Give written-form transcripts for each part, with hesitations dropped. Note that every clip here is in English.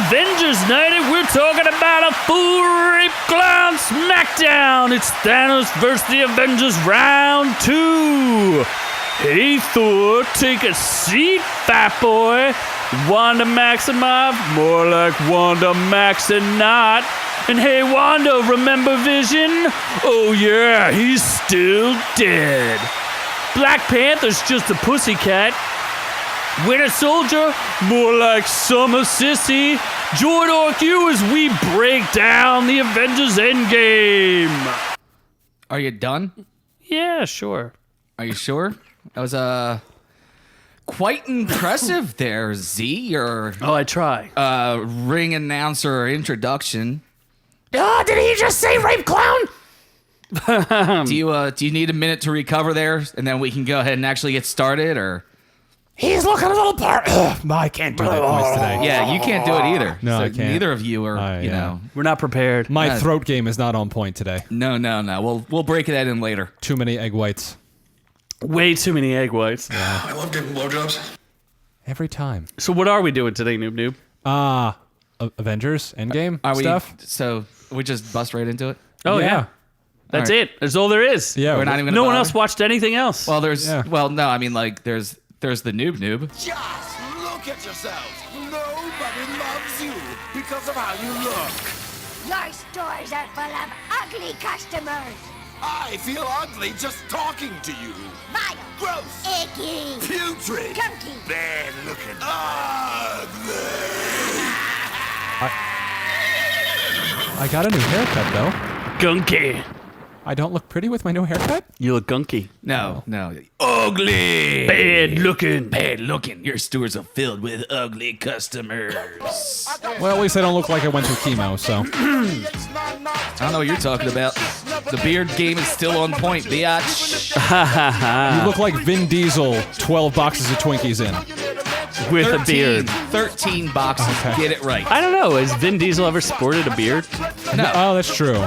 Avengers Night, and we're talking about a full rape clown smackdown. It's Thanos versus the Avengers round 2. Hey Thor, take a seat, fat boy. Wanda Maximoff, more like Wanda Maxinot. And hey Wanda, remember Vision? Oh yeah, he's still dead. Black Panther's just a pussycat. Winter Soldier, more like Summer Sissy. Join OrkU as we break down the Avengers Endgame. Are you done? Yeah, sure. Are you sure? That was quite impressive there, Z. Your I try. ring announcer introduction. Did he just say rape clown? Do you need a minute to recover there, and then we can go ahead and actually get started, or? He's looking a little part. I can't do that voice today. Yeah, you can't do it either. No, so I can't. Neither of you are, you know. We're not prepared. My throat game is not on point today. No. We'll break that in later. Too many egg whites. Way too many egg whites. I love giving blowjobs. Every time. So what are we doing today, Noob Noob? Avengers Endgame Are we? stuff. So we just bust right into it. Oh yeah. That's All right. it. That's all there is. Yeah. We're not even. Gonna No one bother? else watched anything else. Well, there's. Yeah. Well, no. I mean, like, there's the noob. Just look at yourselves. Nobody loves you because of how you look. Your stores are full of ugly customers. I feel ugly just talking to you. Vile. Gross. Icky. Putrid. Gunky. Bad looking. Ugly. I got a new haircut though. Gunky. I don't look pretty with my new haircut. You look gunky. No. Ugly. Bad looking. Bad looking. Your stores are filled with ugly customers. Well, at least I don't look like I went through chemo. So I don't know what you're talking about. The beard game is still on point, biatch. you look like Vin Diesel. 12 boxes of Twinkies in. With a beard. 13 boxes. Okay. Get it right. I don't know. Has Vin Diesel ever sported a beard? No. Oh, that's true.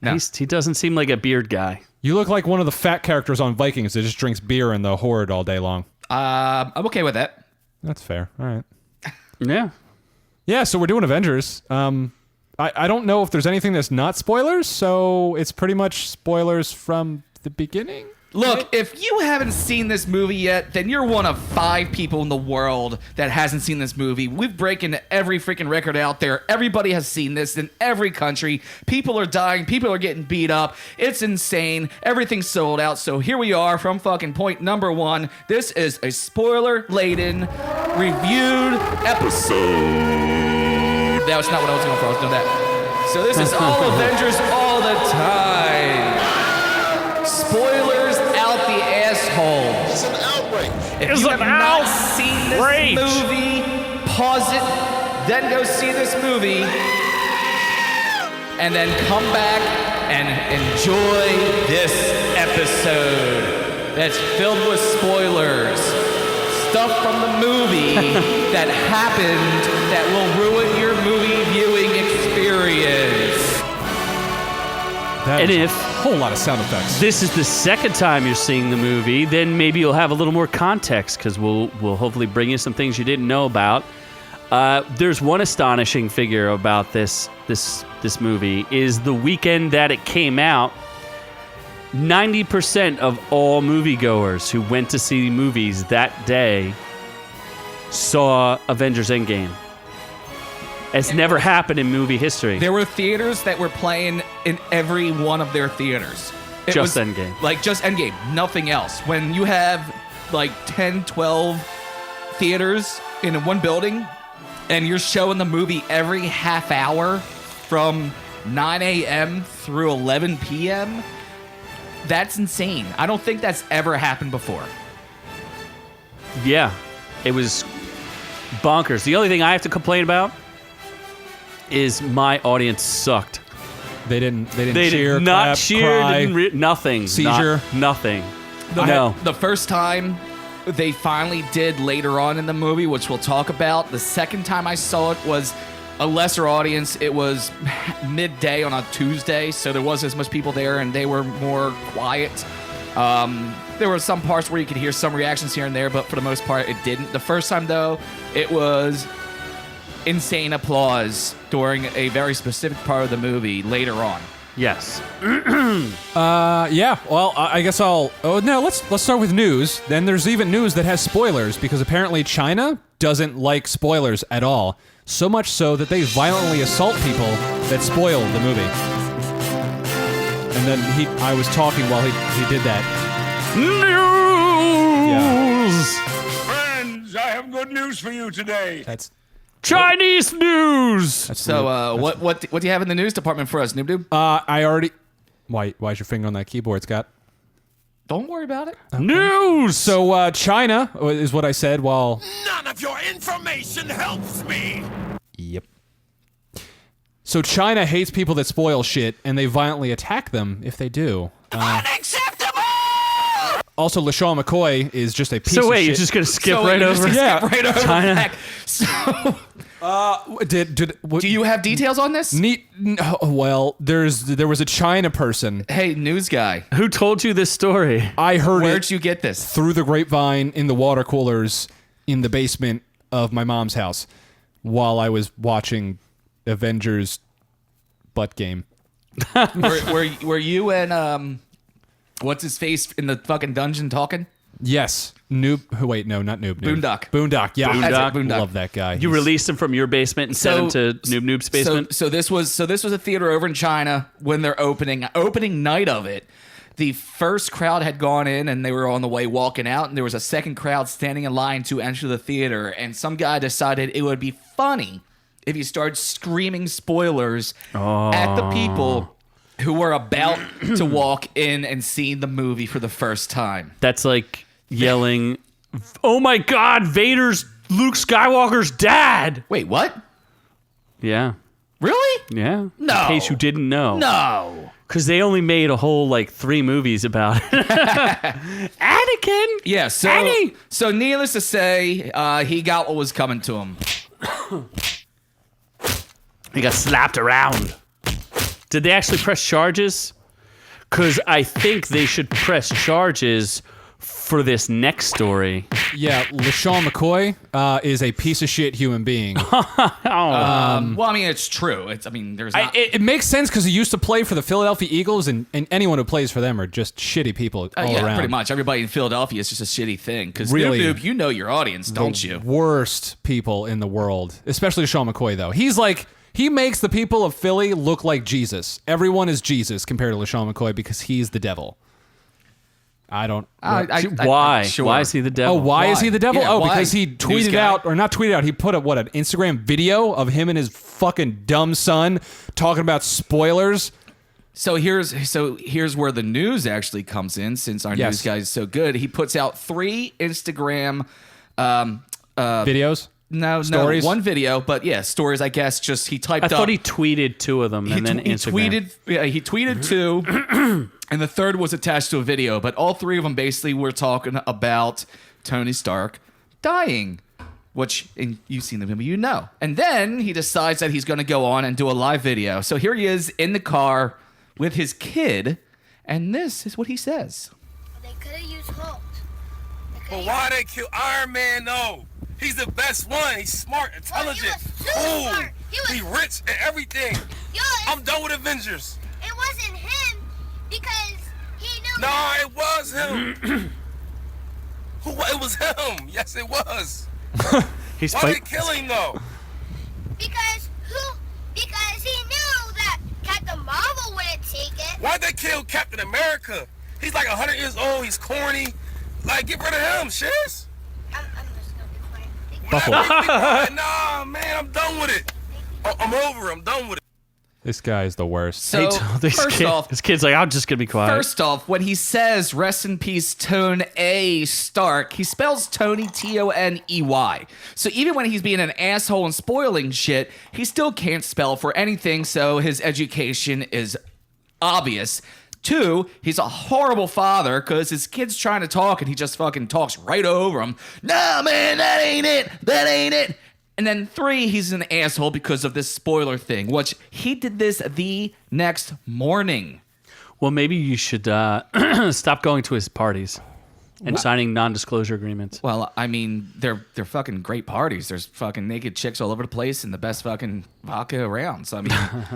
No. He doesn't seem like a beard guy. You look like one of the fat characters on Vikings that just drinks beer in the horde all day long. I'm okay with that. That's fair. All right. Yeah. Yeah, so we're doing Avengers. I don't know if there's anything that's not spoilers, so it's pretty much spoilers from the beginning. Look, if you haven't seen this movie yet, then you're one of 5 people in the world that hasn't seen this movie. We've broken every freaking record out there. Everybody has seen this in every country. People are dying. People are getting beat up. It's insane. Everything's sold out. So here we are from fucking point number 1. This is a spoiler-laden, reviewed episode. That was not what I was going for. I was doing that. So this is all Avengers all the time. Spoilers out the asshole. It's an outrage. If you have not seen this outrage. movie, pause it, then go see this movie, and then come back and enjoy this episode that's filled with spoilers. Stuff from the movie that happened that will ruin your movie viewing experience. That And is if a whole lot of sound effects. this is the second time you're seeing the movie, then maybe you'll have a little more context because we'll hopefully bring you some things you didn't know about. There's one astonishing figure about this movie is the weekend that it came out. 90% of all moviegoers who went to see movies that day saw Avengers Endgame. It's never happened in movie history. There were theaters that were playing in every one of their theaters. It Just was, Endgame. Like, just Endgame, nothing else. When you have, like, 10, 12 theaters in one building, and you're showing the movie every half hour from 9 a.m. through 11 p.m., that's insane. I don't think that's ever happened before. Yeah, it was bonkers. The only thing I have to complain about is my audience sucked. They didn't They cheer, did not clap, cheer, cry. nothing. Seizure. Nothing. The, No. The first time they finally did later on in the movie, which we'll talk about. The second time I saw it was a lesser audience. It was midday on a Tuesday, so there wasn't as much people there, and they were more quiet. There were some parts where you could hear some reactions here and there, but for the most part, it didn't. The first time, though, it was insane applause during a very specific part of the movie later on. Yes. Yeah. Well, I guess I'll. Oh no. Let's start with news. Then there's even news that has spoilers because apparently China doesn't like spoilers at all. So much so that they violently assault people that spoil the movie. And then I was talking while he did that. News! Friends, I have good news for you today. That's Chinese news! So, what do you have in the news department for us, Noob Doob? I already. Why's your finger on that keyboard, Scott? Don't worry about it. News! So China is what I said while. None of your information helps me. Yep. So China hates people that spoil shit, and they violently attack them if they do. Unacceptable! Also, LaShawn McCoy is just a piece of So wait, shit. you're just gonna skip So right you're just over? gonna skip right over China. the fact. So, Do you have details on this? Well, there was a China person. Hey, news guy, Who told you this story? I heard where'd it you get this? through the grapevine in the water coolers in the basement of my mom's house while I was watching Avengers butt game. were you and what's his face in the fucking dungeon talking? Yes. Wait, no, not Noob. Boondock. Boondock, yeah. Boondock. Boondock. Love that guy. You released him from your basement and sent him to Noob Noob's basement? So this was a theater over in China when they're opening night of it. The first crowd had gone in and they were on the way walking out, and there was a second crowd standing in line to enter the theater, and some guy decided it would be funny if you started screaming spoilers at the people who were about to walk in and see the movie for the first time. That's like yelling, "Oh my God, Vader's Luke Skywalker's dad!" Wait, what? Yeah. Really? Yeah. No. In case you didn't know. No. Because they only made a whole, 3 movies about it. Anakin! Yeah, so needless to say, he got what was coming to him. He got slapped around. Did they actually press charges? Because I think they should press charges for this next story. Yeah, LaShawn McCoy is a piece of shit human being. Well, I mean, it's true. There's not... It makes sense because he used to play for the Philadelphia Eagles, and anyone who plays for them are just shitty people all yeah, around. pretty much. Everybody in Philadelphia is just a shitty thing. Because Really? Noob, you know your audience, don't you? Worst people in the world, especially LaShawn McCoy, though. He makes the people of Philly look like Jesus. Everyone is Jesus compared to LaShawn McCoy because he's the devil. I don't... Why? Sure. Why is he the devil? Oh, why is he the devil? Yeah, why? Because he News tweeted guy? out, or not tweeted out, he put up, an Instagram video of him and his fucking dumb son talking about spoilers. So here's where the news actually comes in, since our news guy is so good. He puts out 3 Instagram... Videos? Stories? No, one video, but yeah, stories, I guess. Just he typed I up... thought he tweeted 2 of them and then Instagram. He tweeted 2, and the third was attached to a video. But all 3 of them basically were talking about Tony Stark dying, which you've seen the movie, you know. And then he decides that he's going to go on and do a live video. So here he is in the car with his kid, and this is what he says. They could have used Hulk. But why they kill Iron Man though? He's the best one. He's smart, intelligent, super cool. smart. He rich and everything. Yo, I'm done with Avengers. it wasn't him because he knew. Nah, it was him. It was him. Yes, it was. He's Why they kill him though? Because he knew that Captain Marvel wouldn't take it. Why'd they kill Captain America? He's like 100 years old. He's corny. Like, get rid of him, shiz. I'm just gonna be quiet. Nah, man, I'm done with it. I'm over it. I'm done with it. This guy is the worst. So This kid's like, I'm just going to be quiet. First off, when he says "Rest in peace, Tony A. Stark," he spells Tony Toney. So even when he's being an asshole and spoiling shit, he still can't spell for anything. So his education is obvious. 2, he's a horrible father because his kid's trying to talk and he just fucking talks right over him. No, man, that ain't it. That ain't it. And then 3, he's an asshole because of this spoiler thing, which he did this the next morning. Well, maybe you should stop going to his parties. and signing non-disclosure agreements. Well, I mean, they're fucking great parties. There's fucking naked chicks all over the place and the best fucking vodka around. So I mean,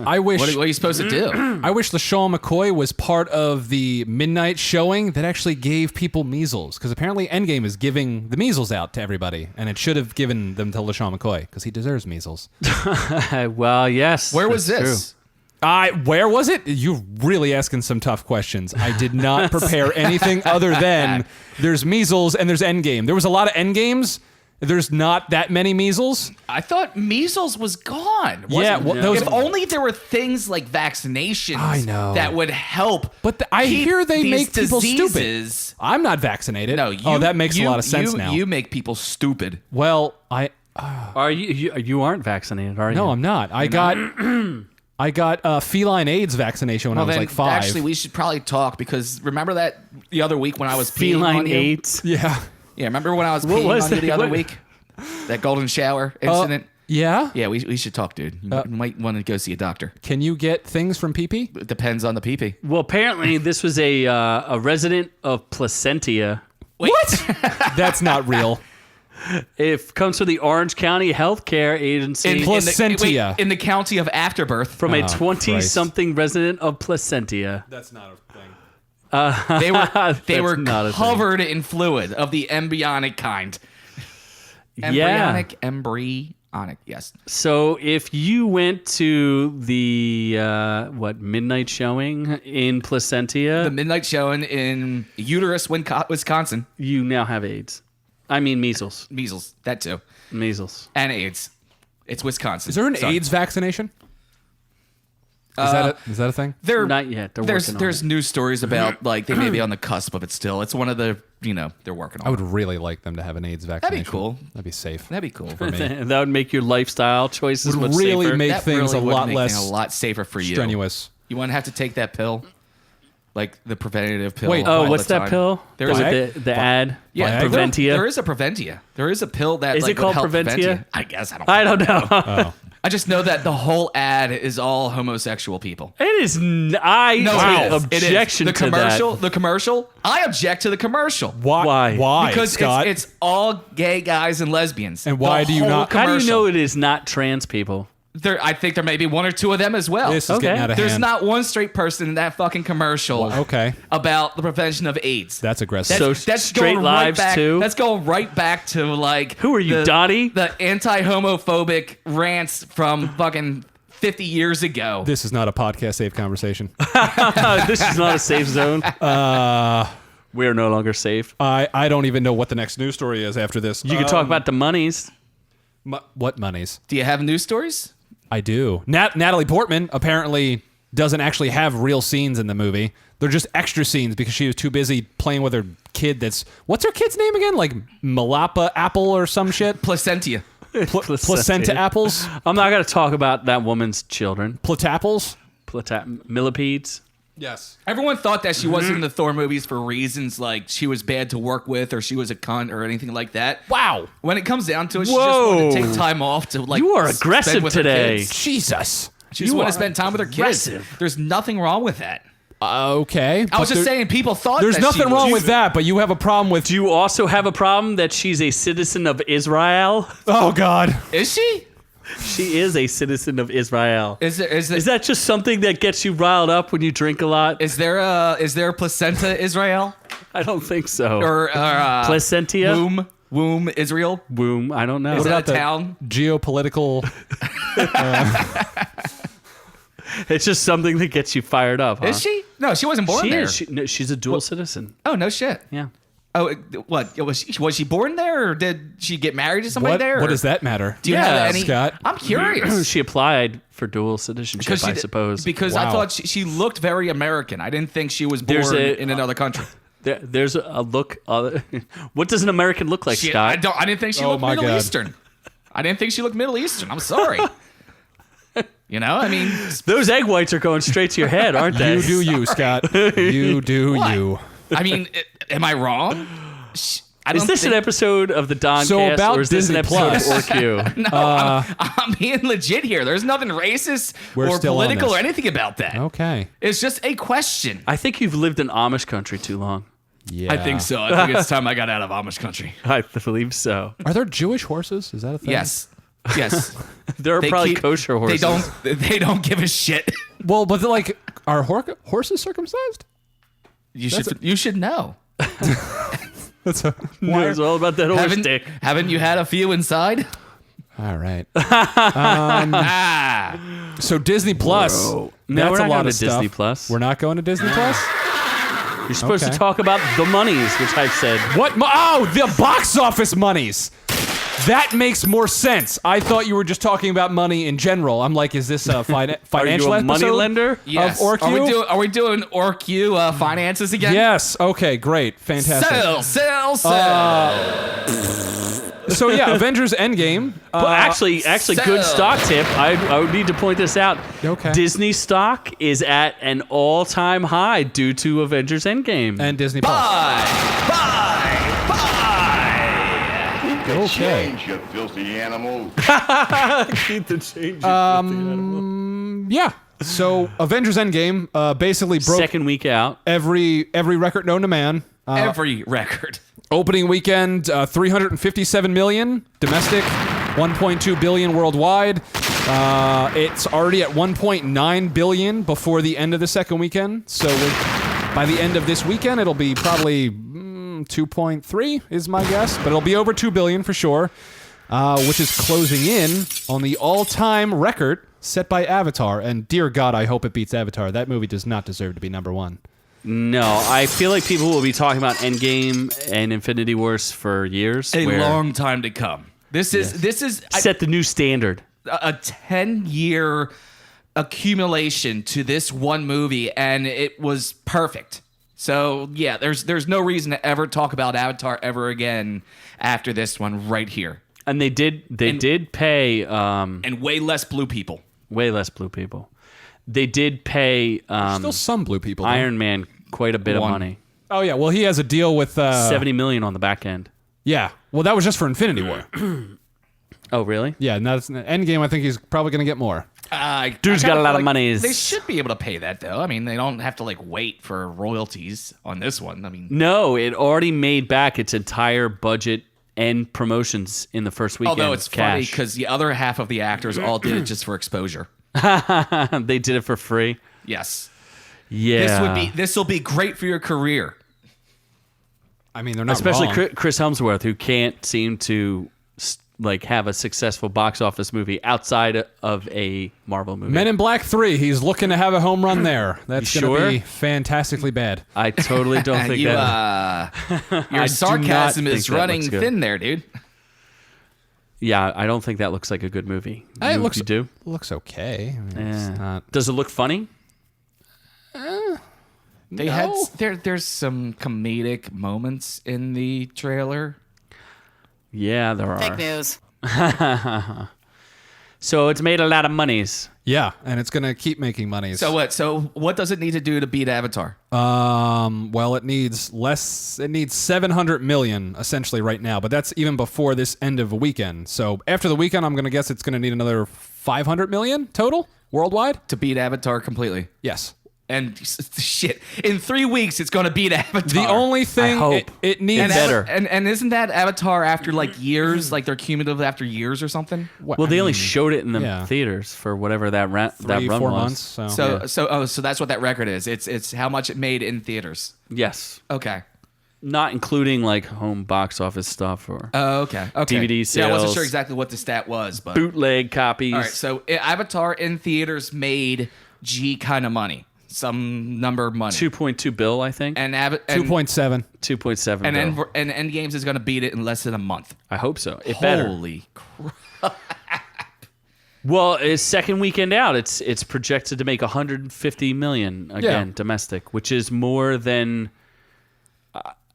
I wish. what are you supposed to do? I wish LaShawn McCoy was part of the midnight showing that actually gave people measles, because apparently Endgame is giving the measles out to everybody, and it should have given them to LaShawn McCoy because he deserves measles. Well, yes. Where was that's this? true. Where was it? You're really asking some tough questions. I did not prepare anything other than there's measles and there's Endgame. There was a lot of Endgames. There's not that many measles. I thought measles was gone. Yeah, Wasn't- well, those- if only there were things like vaccinations I know. that would help. But I keep hear they these make people diseases. stupid. I'm not vaccinated. No, that makes a lot of sense now. You make people stupid. Well, Are you aren't vaccinated, are you? no, I'm not. I got feline AIDS vaccination when I was then like 5. Actually, we should probably talk because remember that the other week when I was peeing Feline on you? AIDS. Yeah. Yeah, remember when I was What peeing was on you that? the other What- week? That golden shower incident. Yeah? Yeah, we should talk, dude. You might want to go see a doctor. Can you get things from pee-pee? It depends on the pee-pee. Well, apparently this was a resident of Placentia. What? That's not real. It comes from the Orange County Healthcare Agency Placentia. in the county of afterbirth. from a Oh, 20-something resident of Placentia. That's not a thing. They were That's not a thing. covered in fluid of the embryonic kind. Embryonic, yes. So if you went to the midnight showing in Placentia, The midnight showing in Uterus, Wisconsin. you now have AIDS. I mean measles. Measles, that too. Measles. And AIDS. It's Wisconsin. Is there an Sorry. AIDS vaccination? Is that a thing? There, Not yet. They're working on there's it. news stories about like they may be on the cusp of it still. It's one of the they're working on. I would really like them to have an AIDS vaccination. cool. That'd be safe. That'd be cool. for me. That would make your lifestyle choices Would much really safer. make That things really a would lot make less things a lot safer for you. strenuous. You wouldn't have to take that pill, like the preventative pill. Wait, all what's the that time. pill? There's the ad. yeah, Viagra? There is a Preventia. There is a pill that Is like, it called would help Preventia? prevent you. I guess I don't know. I just know that the whole ad is all homosexual people. It is. I take objection The to commercial. that. The commercial. I object to the commercial. Why? Why, Because Scott? it's all gay guys and lesbians. And why The do you whole not- How do you commercial. know it is not trans people? I think there may be one or two of them as well. This is Okay. getting out of There's hand. not one straight person in that fucking commercial Okay. about the prevention of AIDS. That's aggressive. So That's straight going lives right back, too? That's going right back to like Who are you, Dottie? The anti-homophobic rants from fucking 50 years ago. This is not a podcast safe conversation. This is not a safe zone. We are no longer safe. I don't even know what the next news story is after this. You can talk about the monies. What monies? Do you have news stories? I do. Natalie Portman apparently doesn't actually have real scenes in the movie. They're just extra scenes because she was too busy playing with her kid that's... What's her kid's name again? Like Malapa Apple or some shit? Placentia. Placenta apples? I'm not going to talk about that woman's children. Platapples? Millipedes. Yes. Everyone thought that she wasn't in the Thor movies for reasons like she was bad to work with or she was a cunt or anything like that. Wow. When it comes down to it, she Whoa. just wanted to take time off to like. You are spend aggressive with her today. kids. Jesus. She just You wanted are to spend time with her kids. aggressive. There's nothing wrong with that. Okay. I was just saying, people thought There's that nothing she wrong was. with that, but you have a problem with... Do you also have a problem that she's a citizen of Israel? Oh, God. Is she? She is a citizen of Israel. Is that just something that gets you riled up when you drink a lot? Is there a placenta Israel I don't think so. or Placentia? womb Israel? Womb? I don't know. Is that the a town? geopolitical... Is It's just something that gets you fired up, huh? she? No, she wasn't born She there. is. No, she's a dual citizen. Oh no shit. Yeah. Oh, what was she born there, or did she get married to somebody there? What or- does that matter? Do you Yeah, have any? Scott. I'm curious. She applied for dual citizenship, Because I suppose. Because I Wow. thought she looked very American. I didn't think she was born There's in another country. There's a look. What does an American look like, She, Scott? I didn't think she Oh looked my Middle God. Eastern. I didn't think she looked Middle Eastern. I'm sorry. You know, I mean, Those egg whites are going straight to your head, aren't they? You do you, Scott. You do What? you. I mean, am I wrong? I Is don't this an think- episode of the Don So Cast, about or is this an Disney episode Plus. of OrkU? No, I'm being legit here. There's nothing racist We're or still on political this. or anything about that. Okay. It's just a question. I think you've lived in Amish country too long. Yeah. I think so. I think it's time I got out of Amish country. I believe so. Are there Jewish horses? Is that a thing? Yes. Yes. There are probably kosher horses. They don't give a shit. Well, but like, are horses circumcised? You should know. That's a No, it's all about that horse dick. Haven't you had a few inside? all right. Ah. So Disney Plus. No, That's we're a not lot going of to stuff. Disney Plus. We're not going to Disney Plus. You're supposed Okay. to talk about the monies, which I've said. What? Oh, the box office monies. That makes more sense. I thought you were just talking about money in general. I'm like, is this a financial Are you a money episode lender? Yes. of OrkU? Are we doing OrkU finances again? Yes. Okay. Great. Fantastic. Sell. So yeah, Avengers Endgame. Well, actually, good stock tip. I would need to point this out. Okay. Disney stock is at an all-time high due to Avengers Endgame. And Disney Plus. Buy. Okay. Change, you filthy animal. Keep the change. Yeah. So Avengers Endgame basically broke Second week out. every record known to man. Every record. Opening weekend, 357 million domestic, 1.2 billion worldwide. It's already at 1.9 billion before the end of the second weekend. So by the end of this weekend, it'll be probably 2.3 is my guess, but it'll be over 2 billion for sure, which is closing in on the all-time record set by Avatar. And dear God, I hope it beats Avatar. That movie does not deserve to be number one. No, I feel like people will be talking about Endgame and Infinity Wars for years. A where long time to come. This is set the new standard. a 10-year accumulation to this one movie, and it was perfect. So yeah, there's no reason to ever talk about Avatar ever again after this one right here. And they did pay And way less blue people. way less blue people. They did pay Still some blue people. though. Iron Man quite a bit of One. money. Oh yeah, well he has a deal with 70 million on the back end. Yeah, well that was just for Infinity War. Oh, really? Yeah, and that's Endgame. I think he's probably going to get more. Dude's got a lot of money. They should be able to pay that though. I mean, they don't have to like wait for royalties on this one. I mean, No, it already made back its entire budget and promotions in the first weekend. although it's funny cash. because the other half of the actors all did it just for exposure. They did it for free. Yes, Yeah. this will be great for your career. I mean, they're not Especially wrong. Chris Hemsworth, who can't seem to like have a successful box office movie outside of a Marvel movie. Men in Black 3. He's looking to have a home run there. That's You going to sure? be fantastically bad. I totally don't think You, that. your sarcasm think is that running looks good. thin there, dude. Yeah, I don't think that looks like a good movie. It You, looks you do? looks okay. I mean, Yeah. it's not. Does it look funny? They had there's some comedic moments in the trailer. Yeah, there are. Fake news. So it's made a lot of monies. Yeah, and it's going to keep making money. So what? So what does it need to do to beat Avatar? Well, it needs less. It needs 700 million essentially right now, but that's even before this end of a weekend. So after the weekend, I'm going to guess it's going to need another 500 million total worldwide. To beat Avatar completely. Yes. And shit, in 3 weeks it's going to beat Avatar. The only thing I hope. it needs and better. and isn't that Avatar after like years, like they're cumulative after years or something? Well, they only showed it in the yeah. theaters for whatever that run 3-4 was. months. So, So that's what that record is. It's how much it made in theaters. Yes, Okay. not including like home box office stuff or Oh, okay. DVD Yeah, I wasn't sales. sure exactly what the stat was, but bootleg copies. all right. So Avatar in theaters made G kind of money, some number of money, 2.2 bill, I think. and 2.7. 2.7 and bill. Endgames is going to beat it in less than a month. I hope so. It better. Holy crap! Well, it's second weekend out. It's projected to make 150 million again Yeah. domestic, which is more than.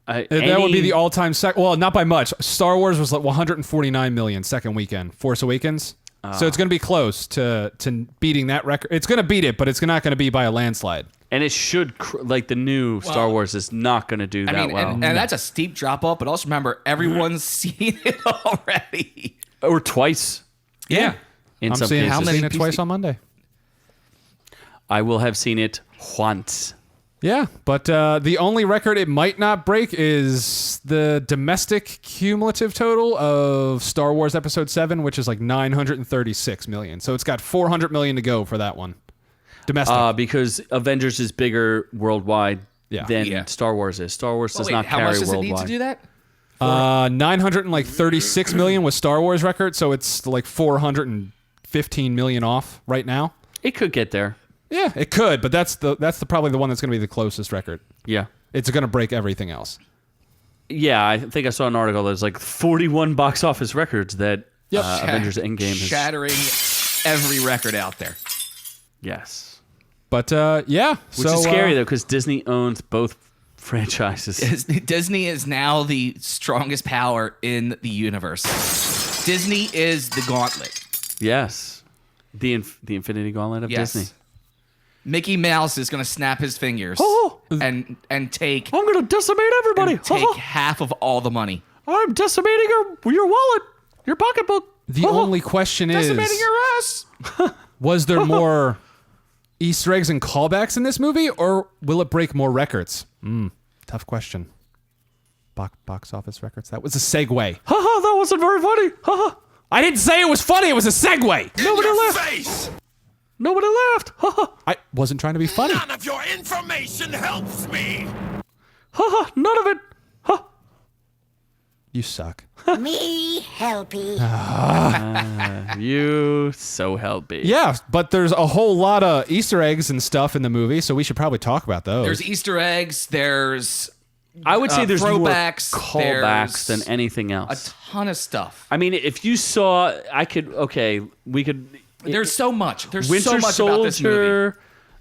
That would be the all-time well, not by much. Star Wars was like 149 million second weekend. Force Awakens. So it's going to be close to beating that record. It's going to beat it, but it's not going to be by a landslide. And it should like the new Star Wars is not going to do I that mean, well. and that's a steep drop off. But also remember, everyone's seen it already. Or twice. Yeah. In I'm some seeing, cases. I'm seeing it pieces- twice on Monday. I will have seen it once. Yeah, but the only record it might not break is the domestic cumulative total of Star Wars Episode 7, which is like 936 million. So it's got 400 million to go for that one. Domestic. Because Avengers is bigger worldwide than Yeah. Star Wars is. Star Wars does Wait, not how carry much does worldwide. it need to do that? 936 million was Star Wars record, so it's like 415 million off right now. It could get there. Yeah, it could, but that's probably the one that's going to be the closest record. Yeah. It's going to break everything else. Yeah, I think I saw an article that's like 41 box office records that Avengers Endgame is. Shattering every record out there. Yes. But yeah, Which is scary though, because Disney owns both franchises. Disney is now the strongest power in the universe. Disney is the gauntlet. Yes. The Infinity Gauntlet of Yes. Disney. Mickey Mouse is going to snap his fingers and take I'm going to decimate everybody. half of all the money. I'm decimating your wallet, your pocketbook. the only question is, Decimating your ass. was there more Easter eggs and callbacks in this movie, or will it break more records? Tough question. Box office records. That was a segue. Haha, that wasn't very funny. Haha. I didn't say it was funny. It was a segue. Nobody Your laughed. face! Nobody laughed. Haha. I wasn't trying to be funny. None of your information helps me! Haha. None of it. Huh. You suck. Me helpy. You so helpy. Yeah, but there's a whole lot of Easter eggs and stuff in the movie, so we should probably talk about those. There's Easter eggs. There's I would say there's throwbacks, more callbacks there's than anything a else. ton of stuff. I mean, if you saw, we could. There's so much. There's Winter so much about this movie. Soldier,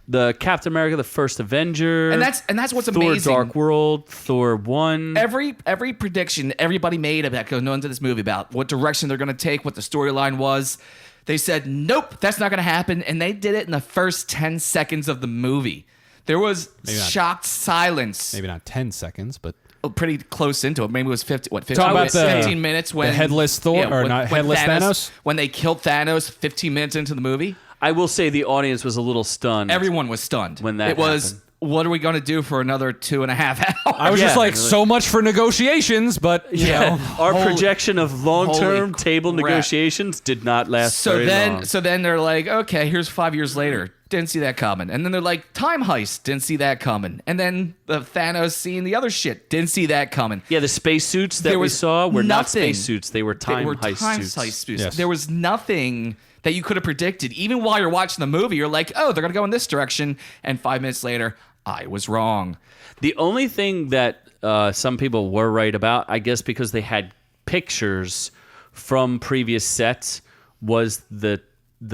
the Captain America, the First Avenger, And that's what's Thor: amazing. Dark World, Thor 1. Every prediction everybody made about going into this movie about what direction they're going to take, what the storyline was, they said, nope, that's not going to happen. And they did it in the first 10 seconds of the movie. There was Maybe not. shocked silence. maybe not 10 seconds, but Pretty close into it. Maybe it was 15 Talk about the- 15 minutes when headless Thor- or not headless Thanos? When they killed Thanos 15 minutes into the movie, I will say the audience was a little stunned. everyone was stunned. When that it was, happened. what are we going to do for another 2.5 hours? I was just Yeah, like, really. so much for negotiations, but you know. Our Holy- projection of long-term holy table crap. negotiations did not last So very then, long. so then they're like, okay, here's 5 years later. Didn't see that coming. And then they're like, time heist. Didn't see that coming. And then the Thanos seeing the other shit. Didn't see that coming. Yeah, the spacesuits that There we was saw were not nothing. spacesuits. They were They time were heist time suits. heist suits. Yes. There was nothing that you could have predicted. Even while you're watching the movie, you're like, oh, they're going to go in this direction. And 5 minutes later, I was wrong. The only thing that some people were right about, I guess because they had pictures from previous sets, was the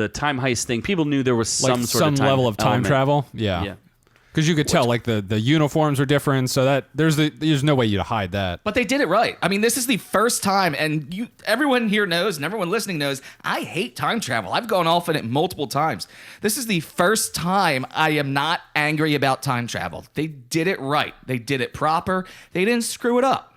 time heist thing. People knew there was some like sort some of time level of time element. travel. Yeah. Yeah. Because you could tell, like, the uniforms were different, so that there's no way you to hide that. But they did it right. I mean, this is the first time, and everyone here knows, and everyone listening knows, I hate time travel. I've gone off on it multiple times. This is the first time I am not angry about time travel. They did it right. They did it proper. They didn't screw it up.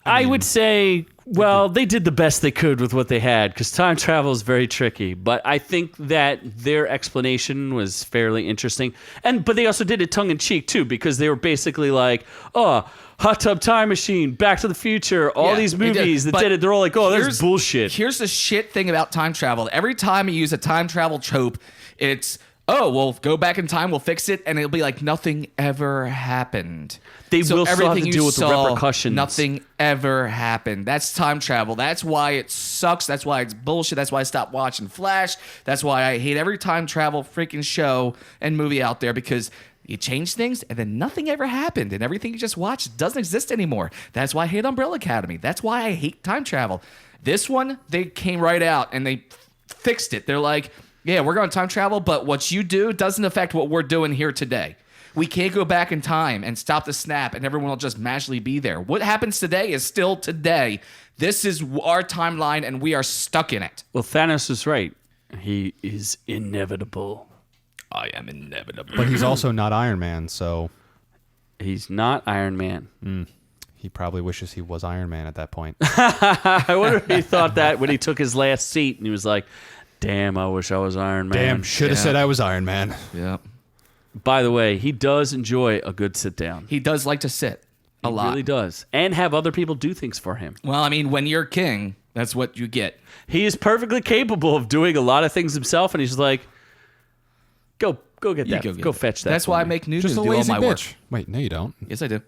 I would say, well, they did the best they could with what they had because time travel is very tricky. But I think that their explanation was fairly interesting. But they also did it tongue in cheek too, because they were basically like, oh, Hot Tub Time Machine, Back to the Future, all Yeah, these they did. movies that But did it. They're all like, oh, that's here's- bullshit. Here's the shit thing about time travel. Every time you use a time travel trope, it's, oh, we'll go back in time, we'll fix it, and it'll be like nothing ever happened. They will still have to everything you deal with the saw, repercussions. Nothing ever happened. That's time travel. That's why it sucks. That's why it's bullshit. That's why I stopped watching Flash. That's why I hate every time travel freaking show and movie out there, because you change things and then nothing ever happened and everything you just watched doesn't exist anymore. That's why I hate Umbrella Academy. That's why I hate time travel. This one, they came right out and they fixed it. They're like, yeah, we're going to time travel, but what you do doesn't affect what we're doing here today. We can't go back in time and stop the snap and everyone will just magically be there. What happens today is still today. This is our timeline and we are stuck in it. Well, Thanos is right. He is inevitable. I am inevitable. But he's also not Iron Man, so He's not Iron Man. he probably wishes he was Iron Man at that point. I wonder if he thought that when he took his last seat and he was like, damn, I wish I was Iron Man. Damn, should have said I was Iron Man. Yep. By the way, he does enjoy a good sit down. He does like to sit a lot. He really does. And have other people do things for him. Well, I mean, when you're king, that's what you get. He is perfectly capable of doing a lot of things himself, and he's like, go get that. Go fetch that. That's for why I me." make Nunu Just a do all lazy my bitch. work. Wait, no, you don't. Yes, I do.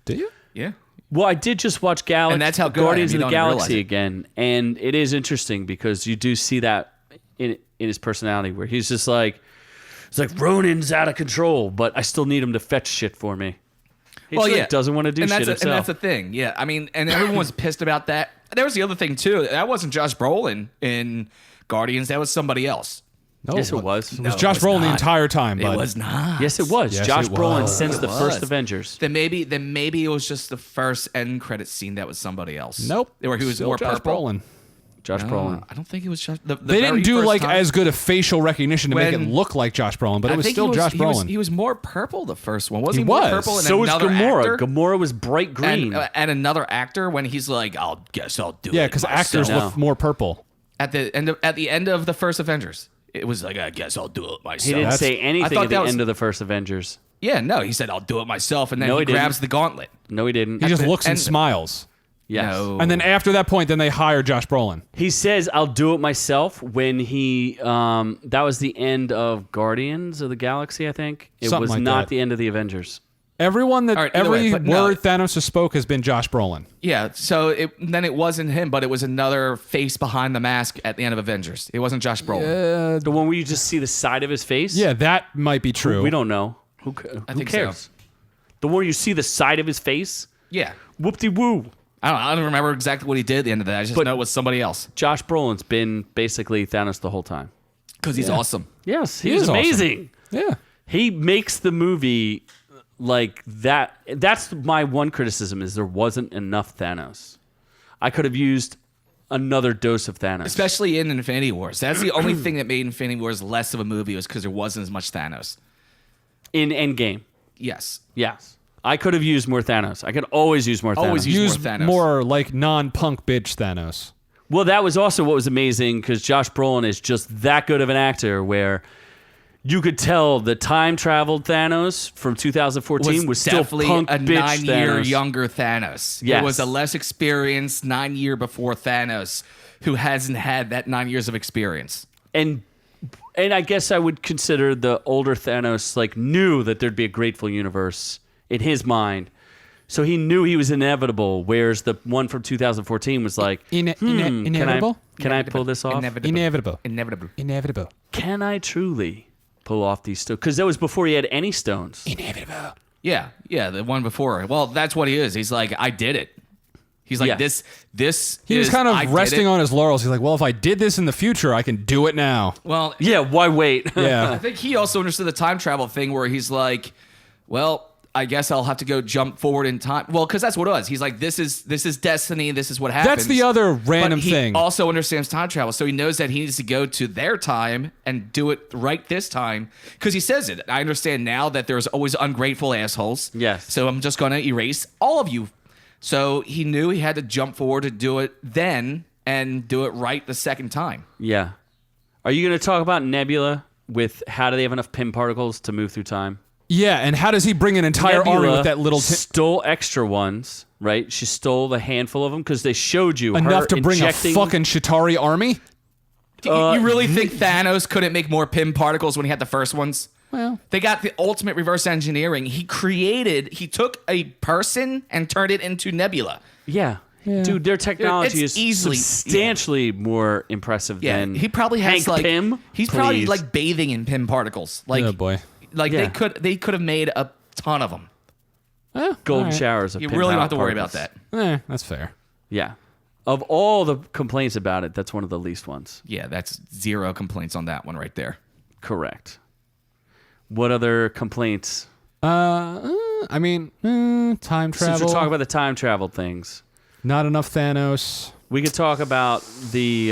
Do you? Yeah. Well, I did just watch And that's how good I am. Guardians You of the don't even realize Galaxy it. again, and it is interesting because you do see that in his personality, where he's just like, it's like Ronin's out of control, but I still need him to fetch shit for me. He just, like, doesn't want to do and shit that's himself. And that's the thing. Yeah, I mean, and everyone was pissed about that. There was the other thing too. That wasn't Josh Brolin in Guardians. That was somebody else. No, Yes, it was. It was Josh Brolin the entire time, It bud. was not. Yes, it was. Yes, Josh it Brolin was. since It the first was. Avengers. Then maybe it was just the first end credit scene that was somebody else. Nope. Where he was Still more Josh purple. Brolin. Josh Brolin. I don't think it was Josh. The They very didn't do first like time- as good a facial recognition to make it When- look like Josh Brolin, but it I was think still Josh he Brolin. He was more purple the first one. Wasn't He he more was. purple and So was another Gamora. actor? Gamora was bright green. And another actor when he's like, I'll do Yeah, it because myself." actors look more purple. At the end of the first Avengers, it was like, I guess I'll do it myself. he didn't say I anything thought at the that was- end of the first Avengers. Yeah, no, he said I'll do it myself, and then No, he he didn't. grabs the gauntlet. No, he didn't. He just looks and and- smiles. Yes. No. And then after that point, then they hire Josh Brolin. He says, "I'll do it myself." When he, that was the end of Guardians of the Galaxy. I think it Something was like not that. the end of the Avengers. Everyone that All right, either way, every but no. word Thanos has spoke has been Josh Brolin. Yeah, so then it wasn't him, but it was another face behind the mask at the end of Avengers. It wasn't Josh Brolin. The one where you just see the side of his face. Yeah, that might be true. we don't know. Who think cares? so. The one where you see the side of his face. Yeah. Whoop-de-woo. I don't remember exactly what he did at the end of that. I just know it was somebody else. Josh Brolin's been basically Thanos the whole time. Because he's awesome. Yes, He he's is awesome. amazing. Yeah. He makes the movie like that. That's my one criticism is there wasn't enough Thanos. I could have used another dose of Thanos. Especially in Infinity Wars. That's the only thing that made Infinity Wars less of a movie was because there wasn't as much Thanos. in Endgame. Yes. Yes. I could have used more Thanos. I could always use more Thanos. Always use Use more Thanos. more like non-punk bitch Thanos. Well, that was also what was amazing because Josh Brolin is just that good of an actor where you could tell the time traveled Thanos from 2014 was still definitely punk a bitch 9-year Thanos. younger Thanos. Yes. It was a less experienced 9-year before Thanos who hasn't had that 9 years of experience. And I guess I would consider the older Thanos like knew that there'd be a grateful universe in his mind. So he knew he was inevitable, whereas the one from 2014 was like, Inevitable? Can I pull this off? Inevitable. Inevitable. Inevitable. Can I truly pull off these stones? Because that was before he had any stones. Inevitable. Yeah, the one before. Well, that's what he is. He's like, I did it. He's like, Yes. this He was is- kind I of did resting it. on his laurels. He's like, well, if I did this in the future, I can do it now. Well, Yeah, why wait? I Yeah. think he also understood the time travel thing where he's like, well, I guess I'll have to go jump forward in time. Well, because that's what it was. He's like, this is destiny. This is what happens. That's the other random but he thing. also understands time travel, so he knows that he needs to go to their time and do it right this time. Because he says it. I understand now that there's always ungrateful assholes. Yes. So I'm just going to erase all of you. So he knew he had to jump forward to do it then and do it right the second time. Yeah. Are you going to talk about Nebula with how do they have enough Pym particles to move through time? Yeah, and how does he bring an entire army Nebula with that little... stole extra ones, right? She stole the handful of them because they showed you enough her to bring injecting, a fucking Shatari army? You really think Thanos couldn't make more Pym particles when he had the first ones? Well... They got the ultimate reverse engineering. He took a person and turned it into Nebula. Yeah. Dude, their technology It's is easily- substantially more impressive Yeah, than he probably has Hank like Pym. he's probably Please. like bathing in Pym particles. Like, Oh, boy. like Yeah. they could have made a ton of them. golden Alright. showers of You Pym really don't have to worry about particles. that. That's fair. Yeah. Of all the complaints about it, that's one of the least ones. Yeah, that's zero complaints on that one right there. Correct. What other complaints? I mean, time Since travel. we're talking about the time travel things, Not enough Thanos. we could talk about the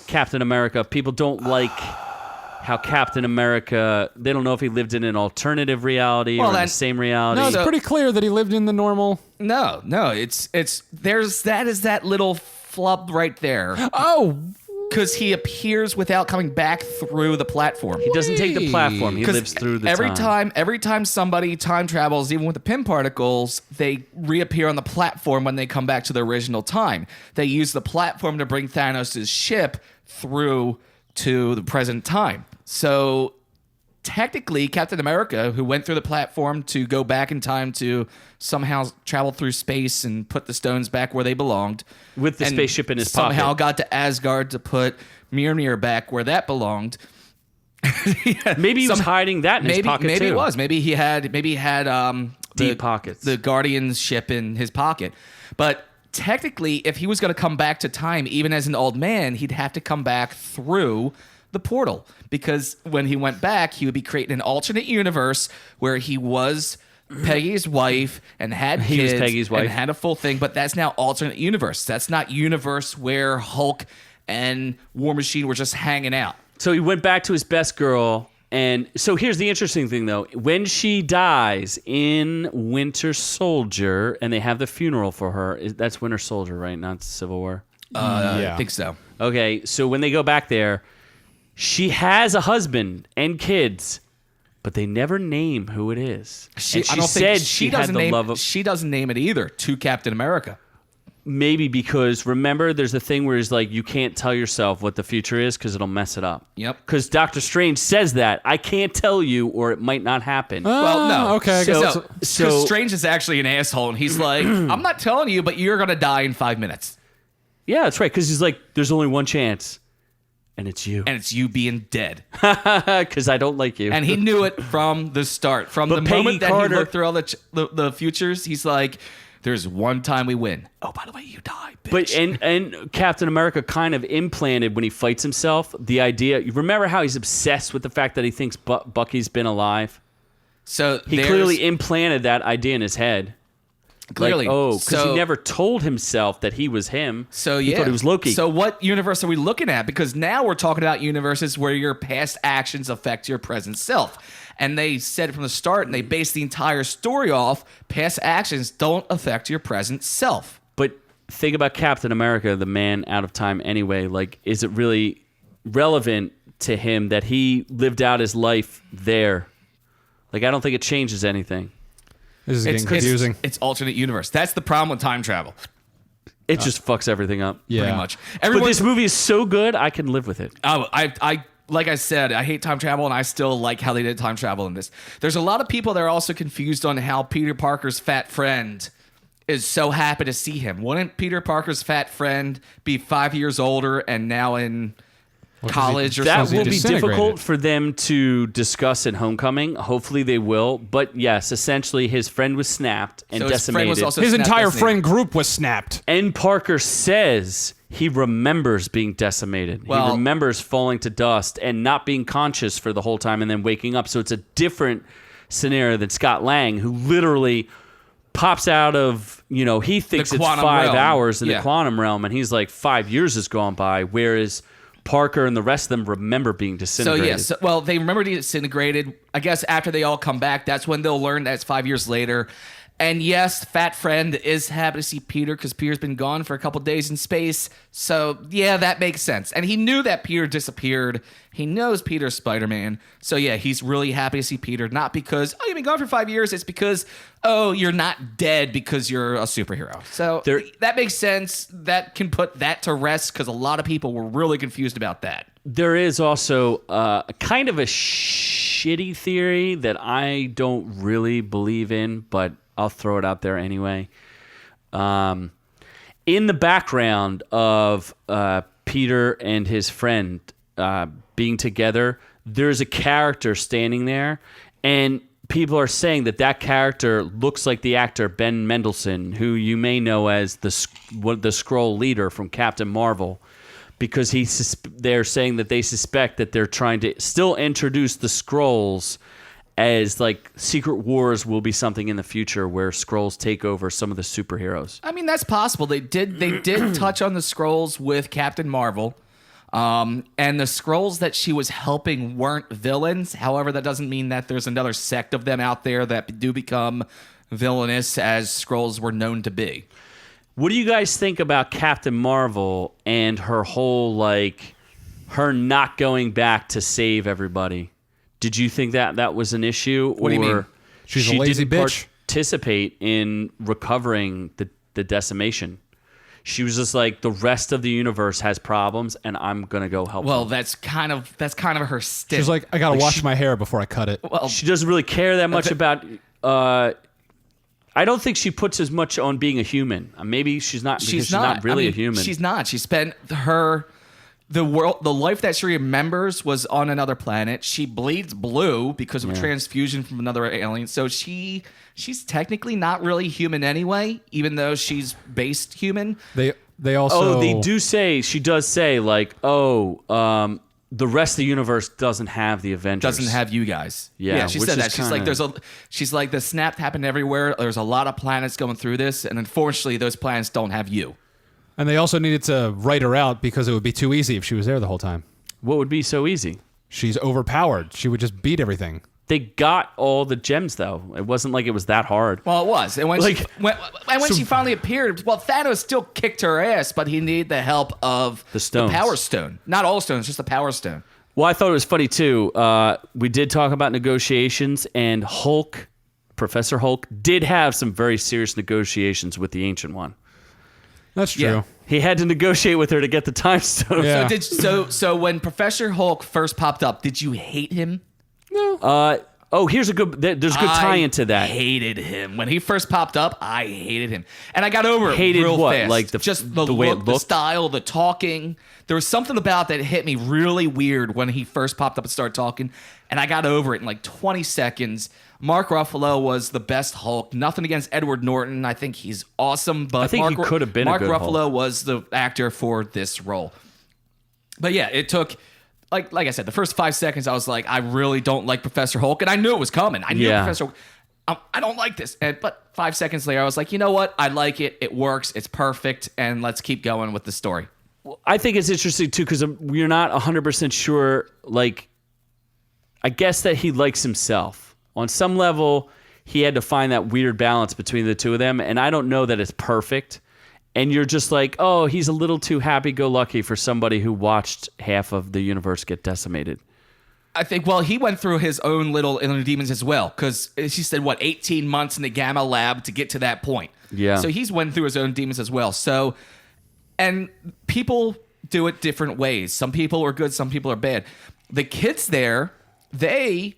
Captain America. People don't like how Captain America, they don't know if he lived in an alternative reality Well, or in the then- same reality. No, it's So- pretty clear that he lived in the normal... No, it's that little flub right there. Oh, because he appears without coming back through the platform. He doesn't take the platform. He 'Cause lives through the every time somebody time travels, even with the pin particles, they reappear on the platform when they come back to the original time. They use the platform to bring Thanos' ship through to the present time. So technically, Captain America, who went through the platform to go back in time to somehow travel through space and put the stones back where they belonged, With the and spaceship in his somehow pocket. got to Asgard to put Mjolnir back where that belonged. Maybe he was hiding that in his pocket maybe too. it was. Maybe he had Deep pockets. the Guardians ship in his pocket. But technically, if he was going to come back to time, even as an old man, he'd have to come back through the portal, because when he went back, he would be creating an alternate universe where he was Peggy's wife and had He was kids Peggy's wife. and had a full thing. But that's now alternate universe. That's not universe where Hulk and War Machine were just hanging out. So he went back to his best girl. And so here's the interesting thing, though. When she dies in Winter Soldier and they have the funeral for her, that's Winter Soldier, right? Not Civil War? I think so. Okay, so when they go back there, she has a husband and kids, but they never name who it is. She said she had the love of... She doesn't name it either to Captain America. Maybe because, remember, there's a thing where he's like, you can't tell yourself what the future is because it'll mess it up. Yep. Because Doctor Strange says that. I can't tell you or it might not happen. Well, no. Okay, I guess So, that's- so- Strange is actually an asshole, and he's like, I'm not telling you, but you're going to die in 5 minutes. Yeah, that's right. Because he's like, there's only one chance. And it's you. And it's you being dead. Because I don't like you. And he knew it from the start. From But the Peggy moment that Carter- he looked through all the futures, he's like, there's one time we win. Oh, by the way, you die, bitch. But and Captain America kind of implanted when he fights himself the idea. You remember how he's obsessed with the fact that he thinks Bucky's been alive? So He clearly implanted that idea in his head. Clearly. Like, because So- he never told himself that he was him. So he yeah, thought he was Loki. So what universe are we looking at? Because now we're talking about universes where your past actions affect your present self. And they said it from the start, and they based the entire story off past actions don't affect your present self. But think about Captain America, the man out of time anyway. Like, is it really relevant to him that he lived out his life there? Like, I don't think it changes anything. This is getting confusing. It's alternate universe. That's the problem with time travel. It just fucks everything up. Yeah. Pretty much. But this movie is so good, I can live with it. Oh, I like I said, I hate time travel, and I still like how they did time travel in this. There's a lot of people that are also confused on how Peter Parker's fat friend is so happy to see him. Wouldn't Peter Parker's fat friend be 5 years older and now in college or That something? will be disintegrated. difficult for them to discuss in Homecoming. Hopefully they will. But yes, essentially his friend was snapped and So his friend was decimated. also His snapped entire decimated. friend group was snapped. And Parker says he remembers being decimated. Well- He remembers falling to dust and not being conscious for the whole time and then waking up. So it's a different scenario than Scott Lang, who literally pops out of, he thinks it's quantum 5 realm. hours in Yeah. the quantum realm, and he's like 5 years has gone by, whereas Parker and the rest of them remember being So disintegrated. yes, well, they remember disintegrated. I guess after they all come back, that's when they'll learn that it's 5 years later. And yes, fat friend is happy to see Peter because Peter's been gone for a couple days in space. So yeah, that makes sense. And he knew that Peter disappeared. He knows Peter's Spider-Man. So yeah, he's really happy to see Peter. Not because, oh, you've been gone for 5 years. It's because, oh, you're not dead because you're a superhero. So that makes sense. That can put that to rest because a lot of people were really confused about that. There is also kind of a shitty theory that I don't really believe in, but I'll throw it out there anyway. In the background of Peter and his friend being together, there's a character standing there, and people are saying that character looks like the actor Ben Mendelsohn, who you may know as the Skrull leader from Captain Marvel, because they're saying that they suspect that they're trying to still introduce the Skrulls as like Secret Wars will be something in the future where Skrulls take over some of the superheroes. I mean, that's possible. They did touch on the Skrulls with Captain Marvel. And the Skrulls that she was helping weren't villains. However, that doesn't mean that there's another sect of them out there that do become villainous, as Skrulls were known to be. What do you guys think about Captain Marvel and her whole like her not going back to save everybody. Did you think that was an issue? What do you mean? She's she a lazy didn't bitch. participate in recovering the decimation. She was just like, the rest of the universe has problems, and I'm gonna go help. Well, them. that's kind of her stint. She's like, I gotta wash my hair before I cut it. well, She doesn't really care that much about. I don't think she puts as much on being a human. Maybe she's not. Because she's not really a human. She's not. She spent the life that she remembers was on another planet. She bleeds blue because of a transfusion from another alien. So she's technically not really human anyway, even though she's based human. They also. Oh, they do say. She does say like, the rest of the universe doesn't have the Avengers. Doesn't have you guys. Yeah, she which said is that. She's like the snap happened everywhere. There's a lot of planets going through this, and unfortunately, those planets don't have you. And they also needed to write her out because it would be too easy if she was there the whole time. What would be so easy? She's overpowered. She would just beat everything. They got all the gems though. It wasn't like it was that hard. Well, it was, and when she finally appeared, well, Thanos still kicked her ass, but he needed the help of The stones. Power Stone. Not all stones, just the Power Stone. Well, I thought it was funny too. We did talk about negotiations, and Professor Hulk, did have some very serious negotiations with the Ancient One. That's true. Yeah. He had to negotiate with her to get the time stone. Yeah. So when Professor Hulk first popped up, did you hate him? Here's a good. There's a good tie-in to that. I hated him when he first popped up. I hated him, and I got over it Hated real what? fast. Like just the way it look, the looked? style, the talking. There was something about that hit me really weird when he first popped up and started talking, and I got over it in like 20 seconds. Mark Ruffalo was the best Hulk. Nothing against Edward Norton. I think he's awesome, but I think he could have been a Mark good Ruffalo Hulk. was the actor for this role. But yeah, it took. Like I said, the first 5 seconds, I was like, I really don't like Professor Hulk, and I knew it was coming. I knew Professor Hulk. I don't like this. But 5 seconds later, I was like, you know what? I like it. It works. It's perfect, and let's keep going with the story. I think it's interesting too because we're not 100% sure. Like, I guess that he likes himself on some level. He had to find that weird balance between the two of them, and I don't know that it's perfect. And you're just like, oh, he's a little too happy-go-lucky for somebody who watched half of the universe get decimated. I think, well, he went through his own little inner demons as well, because she said, 18 months in the Gamma Lab to get to that point. Yeah. So he's went through his own demons as well. So, and people do it different ways. Some people are good, some people are bad. The kids there, they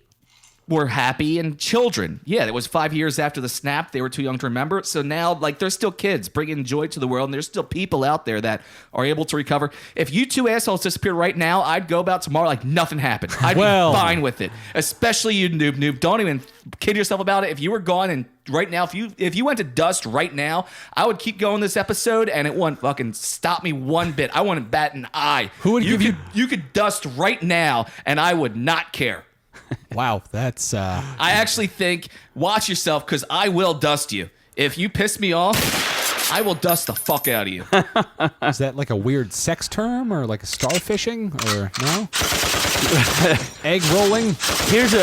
were happy and children. Yeah, it was 5 years after the snap. They were too young to remember. So now, they're still kids bringing joy to the world, and there's still people out there that are able to recover. If you two assholes disappeared right now, I'd go about tomorrow like nothing happened. I'd be fine with it. Especially you, noob. Don't even kid yourself about it. If you were gone and right now, if you went to dust right now, I would keep going this episode, and it wouldn't fucking stop me one bit. I wouldn't bat an eye. Who would give you? You could dust right now, and I would not care. Wow, that's. I actually think, watch yourself, because I will dust you. If you piss me off, I will dust the fuck out of you. Is that like a weird sex term or like a starfishing or no? Egg rolling? Here's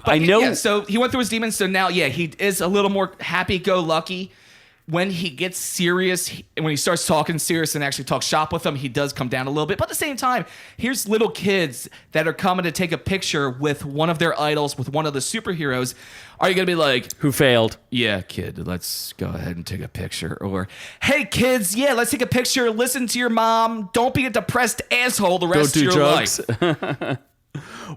I know. Yeah, so he went through his demons, so now, he is a little more happy-go-lucky. When he gets serious, when he starts talking serious and actually talks shop with them, he does come down a little bit. But at the same time, here's little kids that are coming to take a picture with one of their idols, with one of the superheroes. Are you going to be like, Who failed? yeah, kid, let's go ahead and take a picture? Or, hey, kids, let's take a picture. Listen to your mom. Don't be a depressed asshole the rest Don't of do your drugs. life.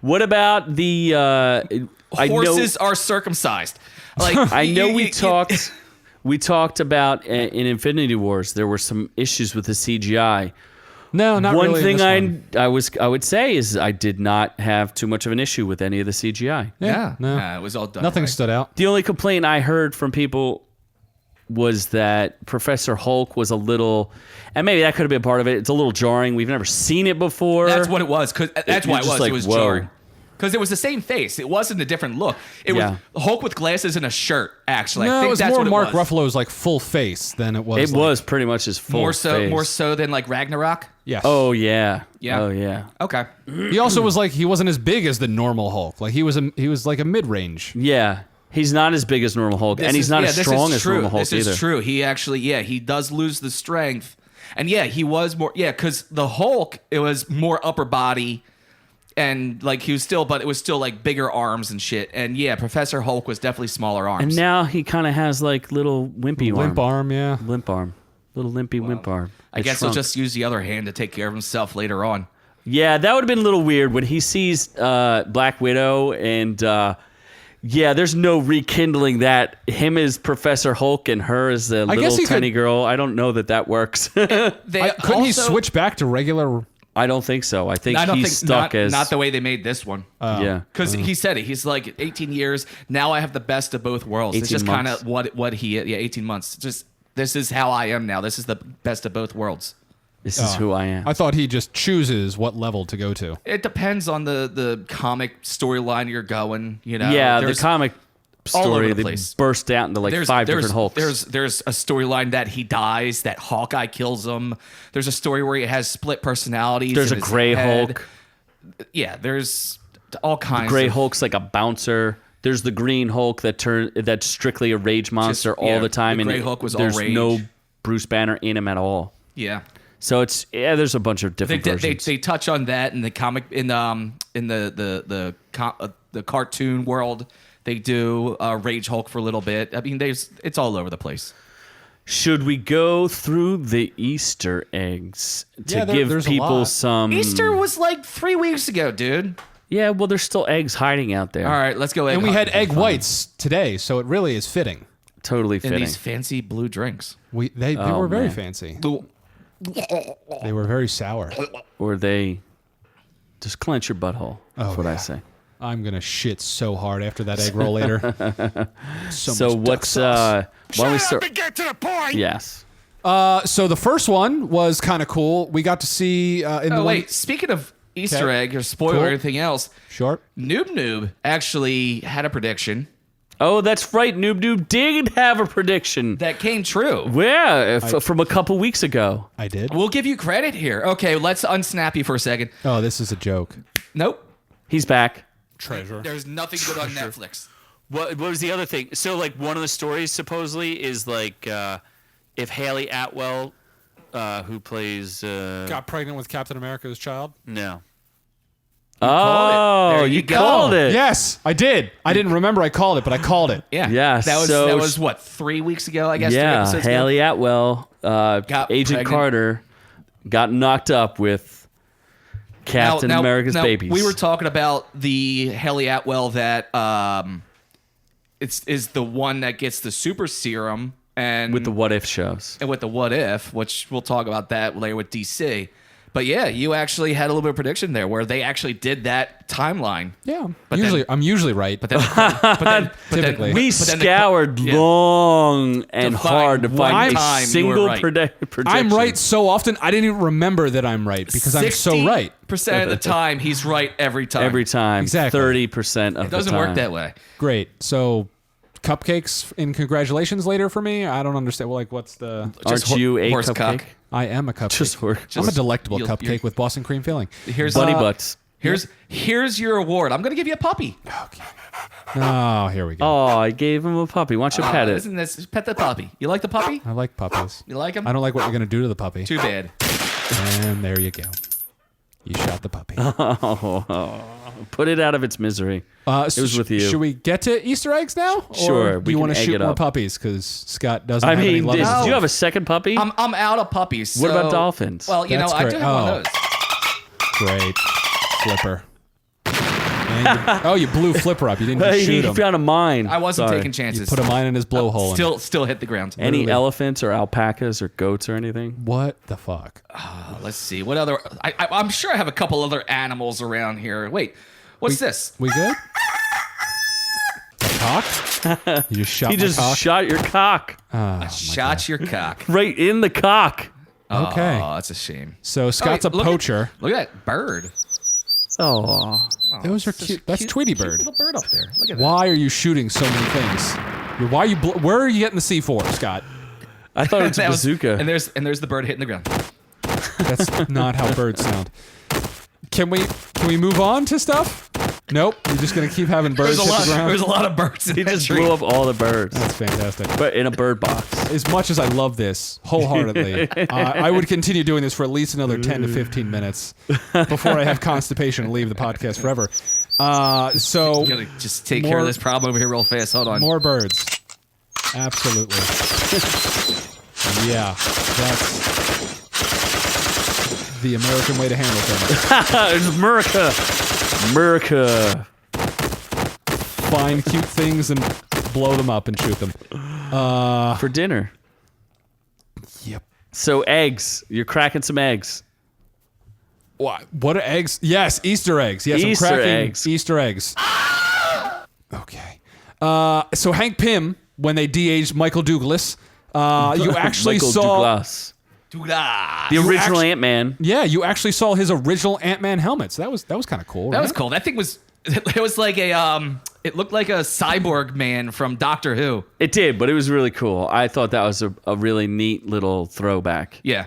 What about the Horses are circumcised. Like I know we talked. We talked about in Infinity Wars, there were some issues with the CGI. No, not One really. thing I would say is I did not have too much of an issue with any of the CGI. Yeah, no. Nah, it was all done. Nothing right. stood out. The only complaint I heard from people was that Professor Hulk was a little, and maybe that could have been part of it. It's a little jarring. We've never seen it before. That's what it was. That's why You're just it like, was whoa. jarring. Because it was the same face. It wasn't a different look. It was Hulk with glasses and a shirt. Actually, No, I it think was that's more what Mark it was. Ruffalo's like full face than it was. It was pretty much his full More face. so than like Ragnarok. Yes. Oh yeah. Yeah. Oh yeah. Okay. He also was like he wasn't as big as the normal Hulk. Like he was like a mid range. Yeah. He's not as big as normal Hulk, and he's not as strong as normal Hulk This either. is true. He actually, he does lose the strength. And yeah, he was more. Yeah, because the Hulk, it was more upper body. And like he was still, but it was still like bigger arms and shit. And yeah, Professor Hulk was definitely smaller arms. And now he kind of has like little wimpy Limp arm, yeah. Limp arm. Little limpy wimp arm. I It guess shrunk. he'll just use the other hand to take care of himself later on. Yeah, that would have been a little weird when he sees Black Widow and yeah, there's no rekindling that. Him as Professor Hulk and her as the guess little he tiny could- girl. I don't know that works. They Couldn't he also- switch back to regular? I don't think so. I think I don't he's think stuck not, as not the way they made this one. yeah. Because he said it. He's like 18 years. Now I have the best of both worlds. It's 18 just kind months. of what he. Yeah, 18 months. Just this is how I am now. This is the best of both worlds. This is who I am. I thought he just chooses what level to go to. It depends on the comic storyline you're going. You know. yeah, the There's- comic all over story the they place. burst out into like five different Hulks. There's a storyline that he dies, that Hawkeye kills him. There's a story where he has split personalities. There's in a his Gray head. Hulk. Yeah, there's all kinds. Gray of, Hulk's like a bouncer. There's the Green Hulk that's strictly a rage monster all yeah, the time, the and Gray Hulk was all there's rage. no Bruce Banner in him at all. Yeah. So it's there's a bunch of different versions. They touch on that in the comic in the cartoon world. They do Rage Hulk for a little bit. I mean, it's all over the place. Should we go through the Easter eggs to Yeah, give there's a people lot. some Easter was like 3 weeks ago, dude. Yeah, well, there's still eggs hiding out there. All right, let's go. And we had egg Fine. whites today, so it really is fitting. Totally in fitting. these fancy blue drinks. They Oh, were very man. fancy. They were very sour. Or they just clench your butthole. That's what I yeah. say. I'm gonna shit so hard after that egg roll later. So much duck what's sauce. why don't we Shut up start? and get to the point! Yes. So the first one was kind of cool. We got to see in the Oh one- wait, speaking of Easter Okay. egg or spoiler Cool. or anything else, short. Noob actually had a prediction Oh, that's right. Noob Noob did have a prediction. that came true. Yeah, from a couple weeks ago. I did. We'll give you credit here. Okay, let's unsnap you for a second. Oh, this is a joke. Nope. He's back. Treasure. There's nothing good on Netflix. What was the other thing? So, like, one of the stories supposedly is like if Haley Atwell, who plays Got pregnant with Captain America's child. no. called it. There you go. called it. Yes, I did. I didn't remember I called it, but I called it. Yeah. Yeah, That was so- that was what 3 weeks ago, I guess. 3 Yeah, episodes ago? Haley Atwell, Got Agent pregnant. Carter, got knocked up with Captain America's now, babies. We were talking about the Haley Atwell that is the one that gets the super serum and with the what if shows. and with the what if, which we'll talk about that later with DC. But yeah, you actually had a little bit of prediction there where they actually did that timeline. Yeah. But I'm usually right. But then Typically. We but then scoured yeah. long and find hard to one find a time you were single right. projection. I'm right so often I didn't even remember that I'm right because I'm so right. 60% of the time, he's right every time. every time. Exactly. 30% of the time. It doesn't work that way. Great. So cupcakes in congratulations later for me. I don't understand. Well, like, what's the? Aren't you a horse cupcake? cock. I am a cupcake. Just work. I'm a delectable you'll- cupcake with Boston cream filling. Here's Bunny butts. Here's your award. I'm gonna give you a puppy. Oh, here we go. Oh, I gave him a puppy. Why don't you pet it? Isn't this pet the puppy? You like the puppy? I like puppies. You like him? I don't like what you're gonna do to the puppy. Too bad. And there you go. You shot the puppy. Put it out of its misery. It was with you. Should we get to Easter eggs now? Sure, Or do we you can want to egg shoot it more up. puppies? Because Scott doesn't I have any mean, love. do No. you have a second puppy? I'm out of puppies. What about so- dolphins? Well, you That's know, I great. do have one Oh. of those. Great. Flipper. And you blew Flipper up. You didn't just He shoot him. found a mine. I wasn't Sorry. taking chances. Put a mine in his blowhole. and- Still hit the ground. Any literally. elephants or alpacas or goats or anything? What the fuck? Let's see. What other? I'm sure I have a couple other animals around here. Wait, what's this? We good? A cock? You just shot He my just cock? shot your cock Shot your cock. right in the cock. Okay. Oh, that's a shame. So Scott's Oh, wait, a look at- poacher. Look at that bird. Oh, Those are Such a cute. That's cute- Tweety cute Bird. Little bird up there. Look at that. Why are you shooting so many things? Why are you? Where are you getting the C4, Scott? I thought it was a That was- bazooka. and there's the bird hitting the ground. That's not how birds sound. Can we move on to stuff? Nope. You're just gonna keep having birds hit the ground. There's a lot of birds in He that just tree. blew up all the birds, That's fantastic. but in a bird box. As much as I love this wholeheartedly, I would continue doing this for at least another 10 to 15 minutes before I have constipation and leave the podcast forever. So I'm gonna just take care of this problem over here real fast. Hold on. more birds. Absolutely. Yeah, that's the American way to handle things. It's America. Find cute things and blow them up and shoot them. For dinner. Yep. So eggs. You're cracking some eggs. What are eggs? Yes, Easter eggs. Yes, Easter I'm cracking eggs. Easter eggs. Okay. So Hank Pym, when they de-aged Michael Douglas, you actually Michael saw Douglas. Douglas. The original Ant-Man. Yeah, you actually saw his original Ant-Man helmet. So that was kind of cool. That right? was cool. That thing was. It was like it looked like a cyborg man from Doctor Who. It did, but it was really cool. I thought that was a really neat little throwback. Yeah.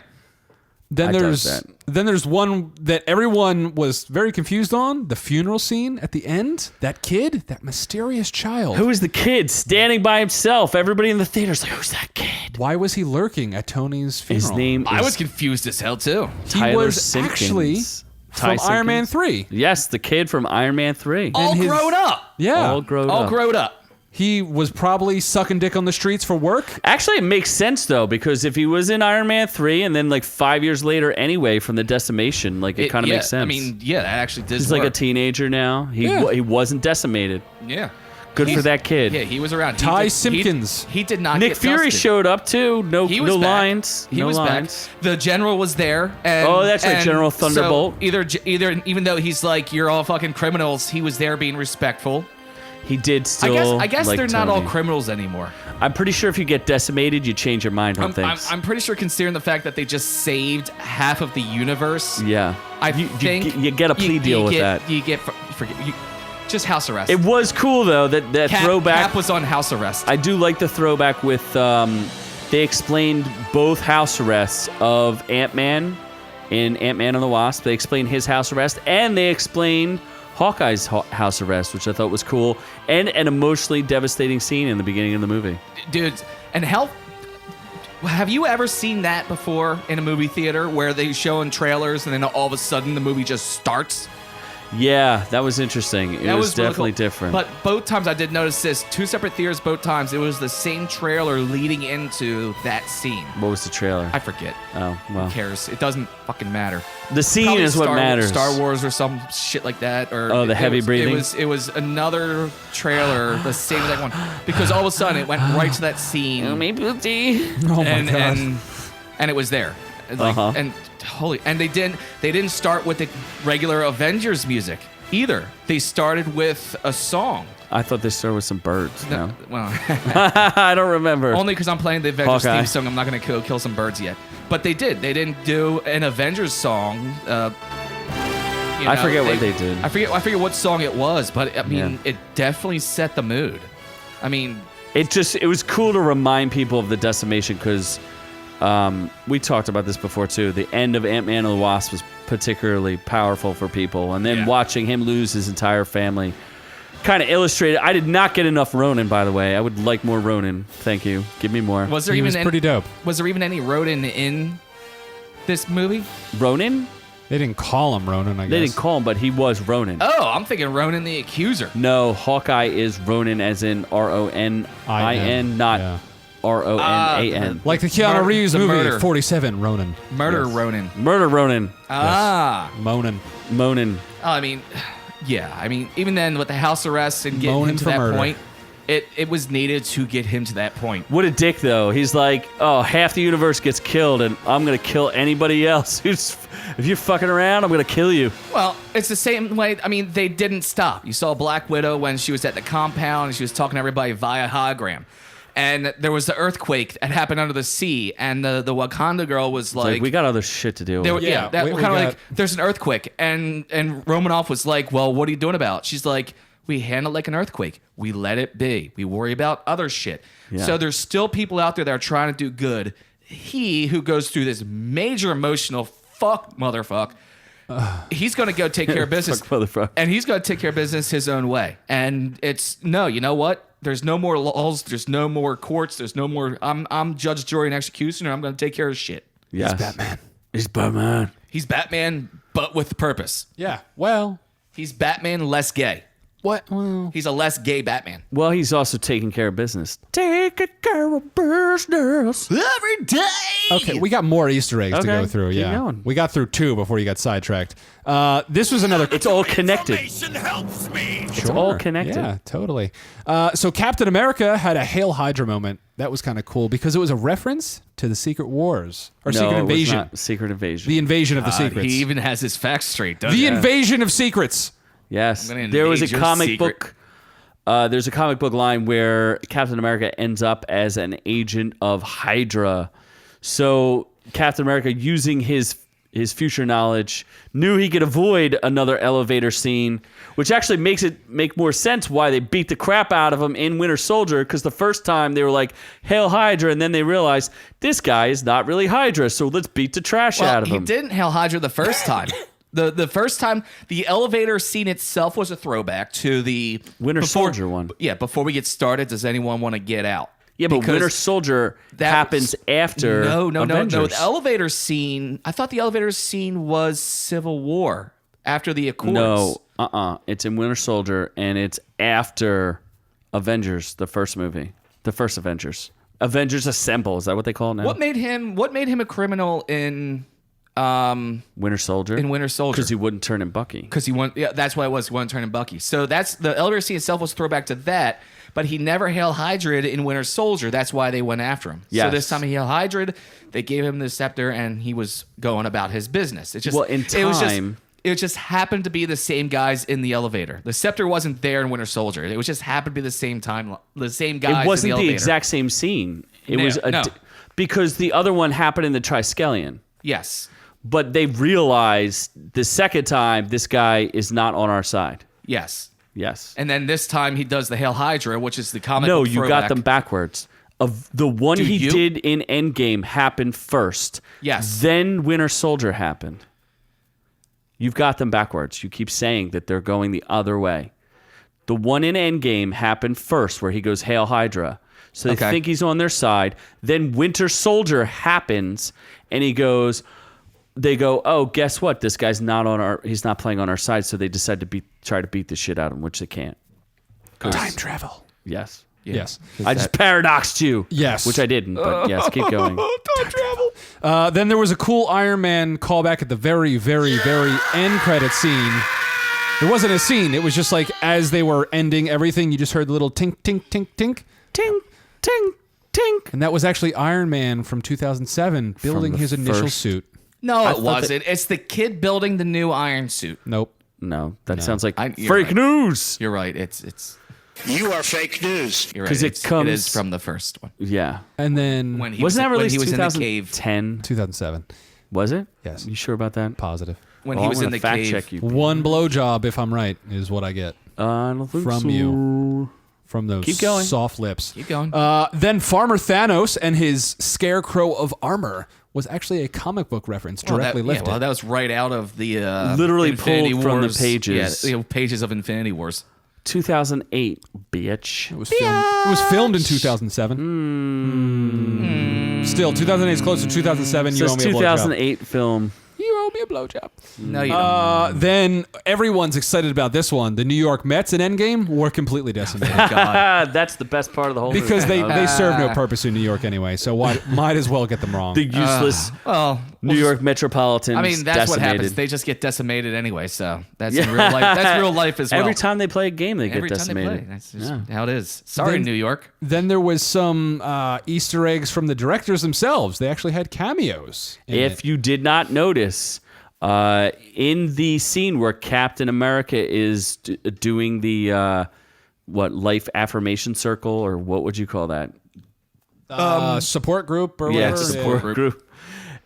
Then I dug there's that. one that everyone was very confused on, the funeral scene at the end. That kid, that mysterious child. Who was the kid standing by himself? Everybody in the theater's like, who's that kid? Why was he lurking at Tony's funeral? His name is I was confused as hell too. He Tyler was Simpkins. actually Ty from Iron Man Simpkins? 3. Yes, the kid from Iron Man 3. All his- grown up. Yeah. All grown All up. grown up. He was probably sucking dick on the streets for work. Actually, it makes sense, though, because if he was in Iron Man 3 and then, like, 5 years later anyway from the decimation, like, it kind of yeah, makes sense. I mean, yeah, that actually does he's like a work. teenager now. Yeah. He wasn't decimated. Yeah. Good for that kid. Yeah, he was around. Ty Simpkins. He did not Nick get Fury dusted. showed up, too. No He was back. lines. He no was lines. back. The general was there. And, Oh, that's right, and General Thunderbolt. So either, even though he's like, you're all fucking criminals, he was there being respectful. He did still. I guess like they're not all Tony. criminals anymore. I'm pretty sure if you get decimated, you change your mind on things. I'm pretty sure, considering the fact that they just saved half of the universe. yeah. I you think you get a plea deal with that. You get just house arrest. It was cool though that throwback. Cap was on house arrest. I do like the throwback with they explained both house arrests of Ant-Man in Ant-Man and the Wasp. They explained his house arrest and they explained Hawkeye's house arrest, which I thought was cool, and an emotionally devastating scene in the beginning of the movie. Dude, and have you ever seen that before in a movie theater where they show in trailers and then all of a sudden the movie just starts? Yeah, that was interesting. It That was really definitely cool. different. But both times I did notice this. Two separate theaters, both times. It was the same trailer leading into that scene. what was the trailer? I forget. Oh, well. Who cares? It doesn't fucking matter. The scene Probably is what matters. Star Wars or some shit like that. Or Oh, the heavy breathing? It was another trailer, the same exact one. Because all of a sudden it went right to that scene. Oh my Oh my and, god. and it was there. Like, Uh-huh. And they didn't start with the regular Avengers music either. They started with a song. I thought they started with some birds. No, Well, I don't remember. only because I'm playing the Avengers Hawkeye. theme song, I'm not going to kill some birds yet. But they did. They didn't do an Avengers song. I forget what they did. I forget what song it was, but I mean, Yeah. it definitely set the mood. I mean, It was cool to remind people of the decimation because we talked about this before too. The end of Ant-Man and the Wasp was particularly powerful for people, and then Yeah. watching him lose his entire family kind of illustrated. I did not get enough Ronin, by the way. I would like more Ronin. Thank you. Give me more. was there He even was pretty dope. Was there even any Rodin in this movie? Ronin? They didn't call him Ronan, I guess. They didn't call him, but he was Ronin. Oh, I'm thinking Ronin the Accuser. No, Hawkeye is Ronin as in Ronin, not Yeah. Ronan. Like the Keanu Reeves the movie, murder. 47, Ronan. Murder Yes. Ronin. Murder Ronin. Ah. Moaning. Monin. Oh, I mean, yeah. I mean, even then with the house arrest and getting Moaning him to for that murder. point, it was needed to get him to that point. What a dick, though. He's like, oh, half the universe gets killed, and I'm going to kill anybody else. If you're fucking around, I'm going to kill you. Well, it's the same way. I mean, they didn't stop. You saw Black Widow when she was at the compound and she was talking to everybody via hologram. And there was the earthquake that happened under the sea, and the Wakanda girl was Like, we got other shit to deal They were, with. yeah, that we kind of got- like, there's an earthquake, and Romanoff was like, well, what are you doing about it? She's like, we handle it like an earthquake. We let it be. We worry about other shit. Yeah. So there's still people out there that are trying to do good. He, who goes through this major emotional fuck motherfuck, he's going to go take care of business. Fuck motherfucker. And he's going to take care of business his own way. And you know what? There's no more laws. There's no more courts. There's no more. I'm judge, jury, and executioner. I'm going to take care of shit. Yes. He's Batman. He's Batman. He's Batman, but with purpose. Yeah. Well, He's Batman less gay. what? Well, He's a less gay Batman. Well, he's also taking care of business. Taking care of business. Every day. okay, we got more Easter eggs to Okay, go through. keep Yeah. going. We got through 2 before you got sidetracked. This was another. It's all connected. Information helps me. It's all connected. Yeah, totally. So Captain America had a Hail Hydra moment. That was kind of cool because it was a reference to the Secret Wars or No, Secret it was Invasion. not Secret Invasion. The invasion of the secrets. He even has his facts straight, doesn't The he? invasion of secrets. Yes, I'm gonna there was a invade your comic secret. book. There's a comic book line where Captain America ends up as an agent of Hydra. So Captain America, using his future knowledge, knew he could avoid another elevator scene, which actually makes it make more sense why they beat the crap out of him in Winter Soldier. Because the first time they were like, "Hail Hydra," and then they realized this guy is not really Hydra, so let's beat the trash out of He him. didn't Hail Hydra the first time. The first time, the elevator scene itself was a throwback to the Winter Soldier one. Yeah, before we get started, does anyone want to get out? Yeah, but Because Winter Soldier that happens after No. Avengers. The elevator scene. I thought the elevator scene was Civil War after the Accords. No, it's in Winter Soldier, and it's after Avengers, the first movie, the first Avengers. Avengers Assemble. Is that what they call it now? What made him a criminal in Winter Soldier. in Winter Soldier? Because he wouldn't turn in Bucky. Because he won. Yeah, that's what it was. He wanted to turn in Bucky. So that's the elevator scene itself was a throwback to that. But he never Hail Hydra'd in Winter Soldier. That's why they went after him. So Yes. this time he Hail Hydra'd, they gave him the scepter, and he was going about his business. It just Well, in time- it just happened to be the same guys in the elevator. The scepter wasn't there in Winter Soldier. It was just happened to be the same time, the same guys. It wasn't in the the elevator. exact same scene. It No, was no. because the other one happened in the Triskelion. Yes. But they realized the second time this guy is not on our side. Yes. Yes. And then this time he does the Hail Hydra, which is the comic. No, book you got throwback. them backwards. Of the one Do he you? did in Endgame happened first. Yes. Then Winter Soldier happened. You've got them backwards. You keep saying that they're going the other way. The one in Endgame happened first, where he goes Hail Hydra. So they Okay. think he's on their side. Then Winter Soldier happens, and he goes. They go, oh, guess what? This guy's not on our. He's not playing on our side. So they decide to try to beat the shit out of him, which they can't. Time travel. Yes. Yes. I just paradoxed you. Yes. Which I didn't, but yes, keep going. Time travel. Then there was a cool Iron Man callback at the very, very, very end credit scene. It wasn't a scene. It was just like as they were ending everything, you just heard the little tink, tink, tink, tink. Ting, ting, tink. And that was actually Iron Man from 2007 building the his initial first- suit. No, it thought wasn't. It's the kid building the new Iron Suit. Nope. No, that sounds like you're fake right. news. You're right. It's You are fake news. you're right. 'Cause it It comes- is from the first one. Yeah. And then When he Wasn't that when released he was in the cave. 2010? 2007. Was it? Yes. You sure about that? Positive. When Well, he was I'm in gonna the fact cave. check you. One blowjob, if I'm right, is what I get I don't think From so. you. from those Keep going. soft lips. Keep going. Then Farmer Thanos and his scarecrow of armor was actually a comic book reference directly lifted. Well, that was right out of the Literally Infinity pulled from the Wars. pages. Yeah, the pages of Infinity Wars. 2008, bitch. It was filmed in 2007. Still, 2008 is close to 2007. You Says owe me a blowjob. 2008 film. You owe me a blowjob. No, you don't. Then everyone's excited about this one. The New York Mets in Endgame were completely decimated. God. That's the best part of the whole Because movie. they serve no purpose in New York anyway, so why might as well get them wrong. The useless Well, New York Metropolitans. I mean, that's what happens. decimated. They just get decimated anyway. So that's in real life. That's real life as well. Every time they play a game, they get Every time decimated. they play. That's just how it is. Sorry, Then- New York. Then there was some Easter eggs from the directors themselves. They actually had cameos. in If it. you did not notice, in the scene where Captain America is doing the life affirmation circle, or what would you call that? support group or Yeah, whatever. it's a support group.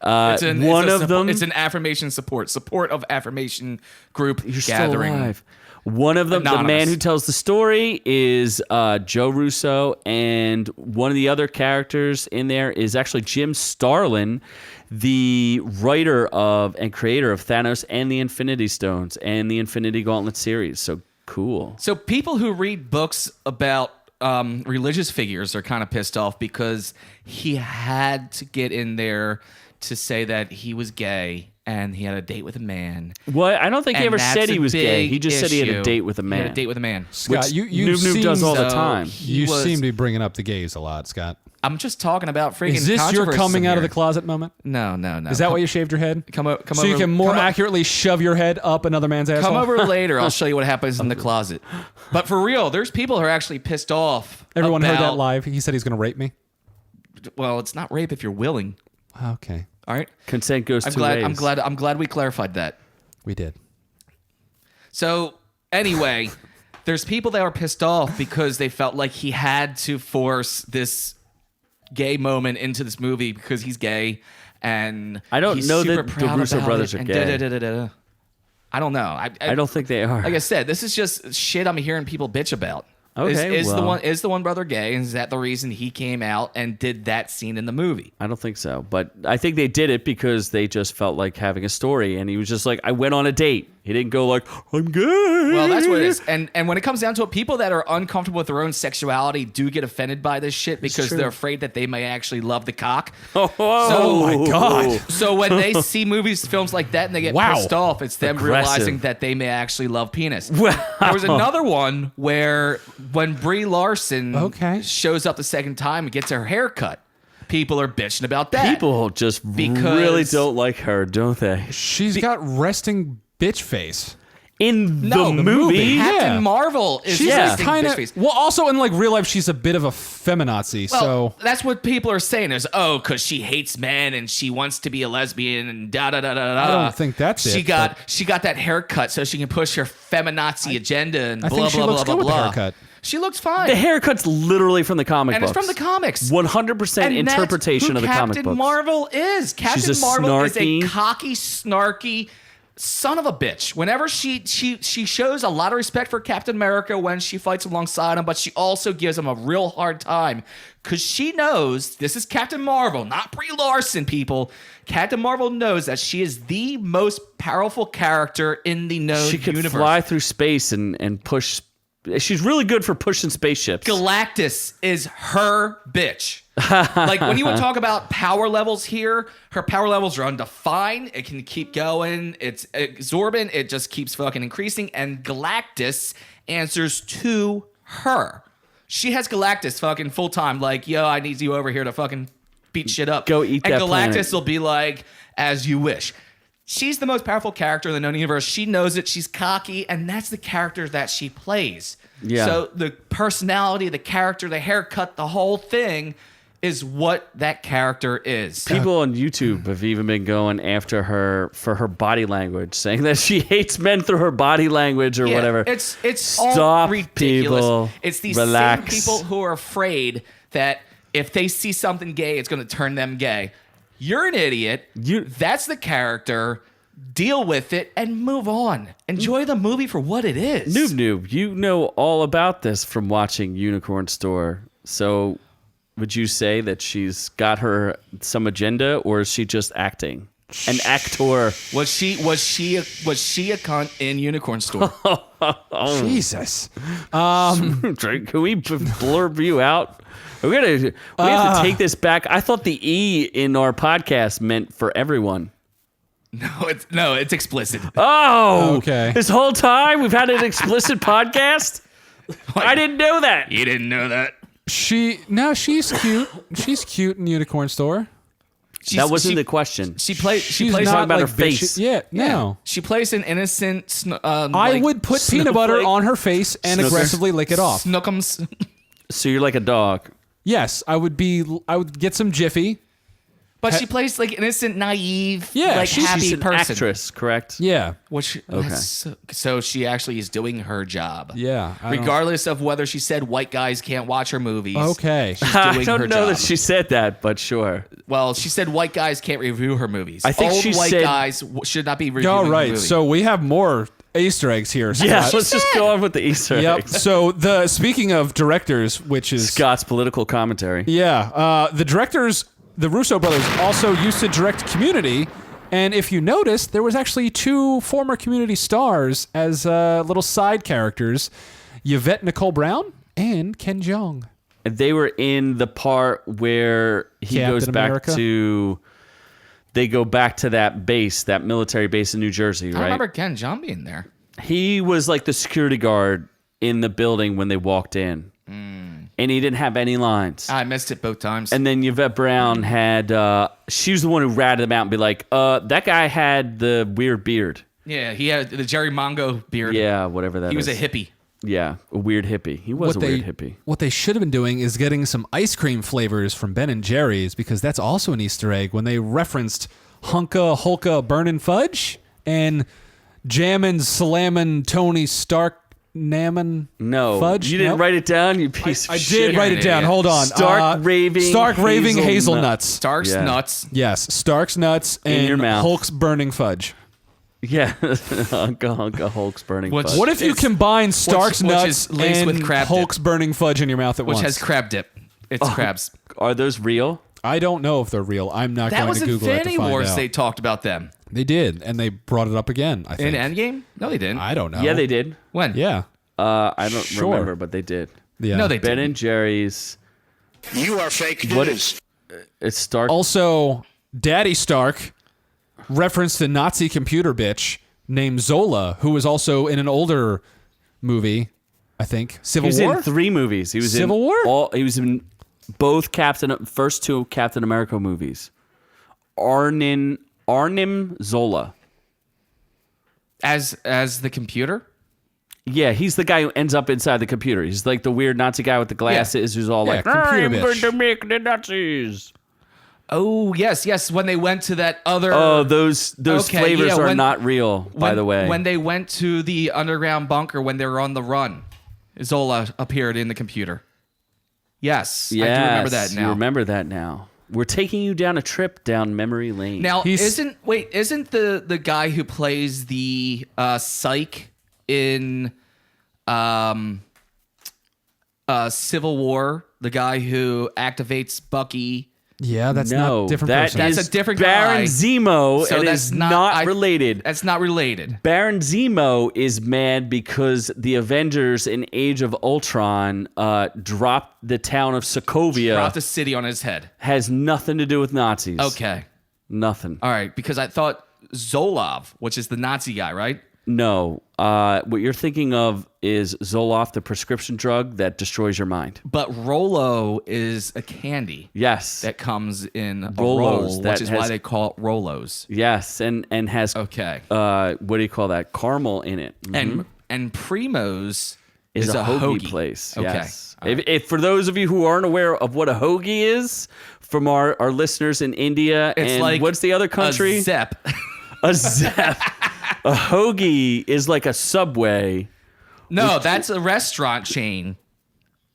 It's One of them. It's an affirmation support of affirmation group You're gathering. still alive. One of them, the Anonymous. man who tells the story, is Joe Russo, and one of the other characters in there is actually Jim Starlin, the writer of and creator of Thanos and the Infinity Stones and the Infinity Gauntlet series. So cool. So people who read books about religious figures are kind of pissed off because he had to get in there to say that he was gay and he had a date with a man. Well, I don't think he And ever that's said he a was gay. big He just said he had a issue. date with a man. He had a date with a man. Scott, Which you Noob seem, does all the So time. he you was- seem to be bringing up the gays a lot, Scott. I'm just talking about freaking. Is this your controversies coming out of here. the closet moment? No. Is that why you shaved your head? Come so over. you can more come o- accurately shove your head up another man's asshole? Come over later. I'll show you what happens in the closet. But for real, there's people who are actually pissed off. Everyone heard that about- live. He said he's going to rape me. Well, it's not rape if you're willing. Okay, All right. Consent goes I'm two glad. ways. I'm glad we clarified that. we did. So anyway, there's people that were pissed off because they felt like he had to force this gay moment into this movie because he's gay, and I don't he's know super that the proud Russo about brothers it, are and gay. da-da-da-da-da. I don't know. I don't think they are. Like I said, this is just shit I'm hearing people bitch about. Okay, is well. the one brother gay? And is that the reason he came out and did that scene in the movie? I don't think so. But I think they did it because they just felt like having a story. And he was just like, I went on a date. He didn't go like, I'm gay. Well, that's what it is. And when it comes down to it, people that are uncomfortable with their own sexuality do get offended by this shit because true. they're afraid that they may actually love the cock. Oh my God. So when they see movies, films like that, and they get Wow. pissed off, it's them Aggressive. realizing that they may actually love penis. Wow. There was another one where when Brie Larson Okay. shows up the second time and gets her hair cut, people are bitching about that. People just Because- really don't like her, don't they? She's got resting bitch face. In No, the movie, Captain yeah. Marvel is She's Yeah. resting kind bitch of face. well. Also, in like real life, she's a bit of a feminazi. Well, so that's what people are saying is, because she hates men and she wants to be a lesbian and da da da da da. I don't think that's she it, got but- she got that haircut so she can push her feminazi agenda and I blah think she blah looks blah good blah with the blah. haircut. She looks fine. the haircut's literally from the comic and books. it's from the comics. 100% And that's interpretation who of the comic Captain books. Marvel is. Captain She's a Marvel is a snarky- cocky, snarky son of a bitch. Whenever she shows a lot of respect for Captain America when she fights alongside him, but she also gives him a real hard time because she knows this is Captain Marvel, not Brie Larson, people. Captain Marvel knows that she is the most powerful character in the known She could universe. fly through space and push. She's really good for pushing spaceships. Galactus is her bitch. Like when you would talk about power levels here, her power levels are undefined. It can keep going. It's exorbitant. It just keeps fucking increasing. And Galactus answers to her. She has Galactus fucking full time. Like, yo, I need you over here to fucking beat shit up. Go eat and that Galactus planet. will be like, as you wish. She's the most powerful character in the known universe. She knows it. She's cocky, and that's the character that she plays. Yeah. So the personality, the character, the haircut, the whole thing is what that character is. People on YouTube have even been going after her for her body language, saying that she hates men through her body language or Yeah, whatever. It's Stop, all ridiculous. people. It's these Relax. same people who are afraid that if they see something gay, it's going to turn them gay. You're an idiot. That's the character. Deal with it and move on. Enjoy the movie for what it is. Noob, you know all about this from watching Unicorn Store. So would you say that she's got her some agenda, or is she just acting? An actor. Was she a cunt in Unicorn Store? Jesus. Can we blurb you out? We have to take this back. I thought the E in our podcast meant for everyone. No, it's explicit. Oh, Okay. This whole time we've had an explicit podcast. I didn't know that. You didn't know that? She's cute. She's cute in Unicorn Store. That wasn't the question. She plays. She She's plays. talking not about like her face. Yeah, no. She plays an innocent. I would put peanut butter snowflake. on her face and Snooker. aggressively lick it off. Snookums. So you're like a dog. Yes, I would get some Jiffy, But she plays like innocent, naive, Yeah, like she's happy She's an person. actress, correct? Yeah. Which so she actually is doing her job. Yeah. I don't- Regardless of whether she said white guys can't watch her movies. Okay. She's I doing don't her know job. that she said that, but sure. Well, she said white guys can't review her movies. I think Old she white said- guys should not be reviewing All her right. movies. So we have more Easter eggs here. Yeah, Scott. let's just go on with the Easter Yep. eggs. So speaking of directors, which is Scott's political commentary. yeah, the directors, the Russo brothers, also used to direct Community, and if you notice, there was actually 2 former Community stars as little side characters, Yvette Nicole Brown and Ken Jeong. They were in the part where he Captain goes back America? to. They go back to that base, that military base in New Jersey, I right? remember Ken Jeong being there. He was like the security guard in the building when they walked in, and he didn't have any lines. I missed it both times. And then Yvette Brown had. She was the one who ratted them out and be like, "That guy had the weird beard." yeah, he had the Jerry Mongo beard. Yeah, whatever that is. he was a hippie. Yeah, a weird hippie. He was a weird hippie. What they should have been doing is getting some ice cream flavors from Ben and Jerry's, because that's also an Easter egg when they referenced Hunka Hulka Burnin' Fudge and Jammin' Slammin' Tony Stark Nammin' No, Fudge. you didn't Nope. write it down. You piece I of shit. did write it down. idiot. Hold on. Stark raving hazelnuts. Stark's Yeah. nuts. Yes, Stark's nuts In your and mouth. Hulk's burning fudge. Yeah, Hunka Hulk's burning. Which- fudge. What if you It's- combine Stark's which nuts is laced and with crab dip. Hulk's burning fudge in your mouth at Which once? has crab dip. It's crabs. Are those real? I don't know if they're real. I'm not That going was to Google it to Infinity find Wars. out. They talked about them They did, and they brought it up again. I in think. Endgame. No, they didn't. I don't know. Yeah, they did. When? Yeah. I don't Sure. remember, but they did. Yeah. No, they Ben didn't. and Jerry's. You are fake What news. It's Stark. Also, Daddy Stark referenced a Nazi computer bitch named Zola, who was also in an older movie, I think, He Civil was War. in 3 movies. He was Civil in War? He was in both first 2 Captain America movies. Arnim Zola. As the computer. Yeah, he's the guy who ends up inside the computer. He's like the weird Nazi guy with the glasses who's all Yeah, like, computer I'm bitch." going to make the Nazis. Oh yes. When they went to that other. Oh, those Okay, flavors yeah, are when- not real, by when- the way. when they went to the underground bunker when they were on the run, Zola appeared in the computer. Yes, I do remember that You now. remember that now. We're taking you down a trip down memory lane. Now, He's- isn't the guy who plays the psych in Civil War the guy who activates Bucky? Yeah, that's no, not different that person. That's is a different Baron guy. Zemo, So and that's is not- not related. That's not related. Baron Zemo is mad because the Avengers in Age of Ultron dropped the town of Sokovia. Dropped a city on his head. Has nothing to do with Nazis. Okay. Nothing. All right, because I thought Zolov, which is the Nazi guy, right? No. What you're thinking of is Zoloft, the prescription drug that destroys your mind. But Rolo is a candy Yes. that comes in a Rolos, roll, that which is has- why they call it Rolos. Yes, and has Okay. what do you call that? Caramel in it. And Primo's Is a hoagie, hoagie place. Okay. Yes. If for those of you who aren't aware of what a hoagie is, from our listeners in India, It's and like what's the other country? A Zep. A Zep. A hoagie is like a Subway. No, that's a restaurant chain.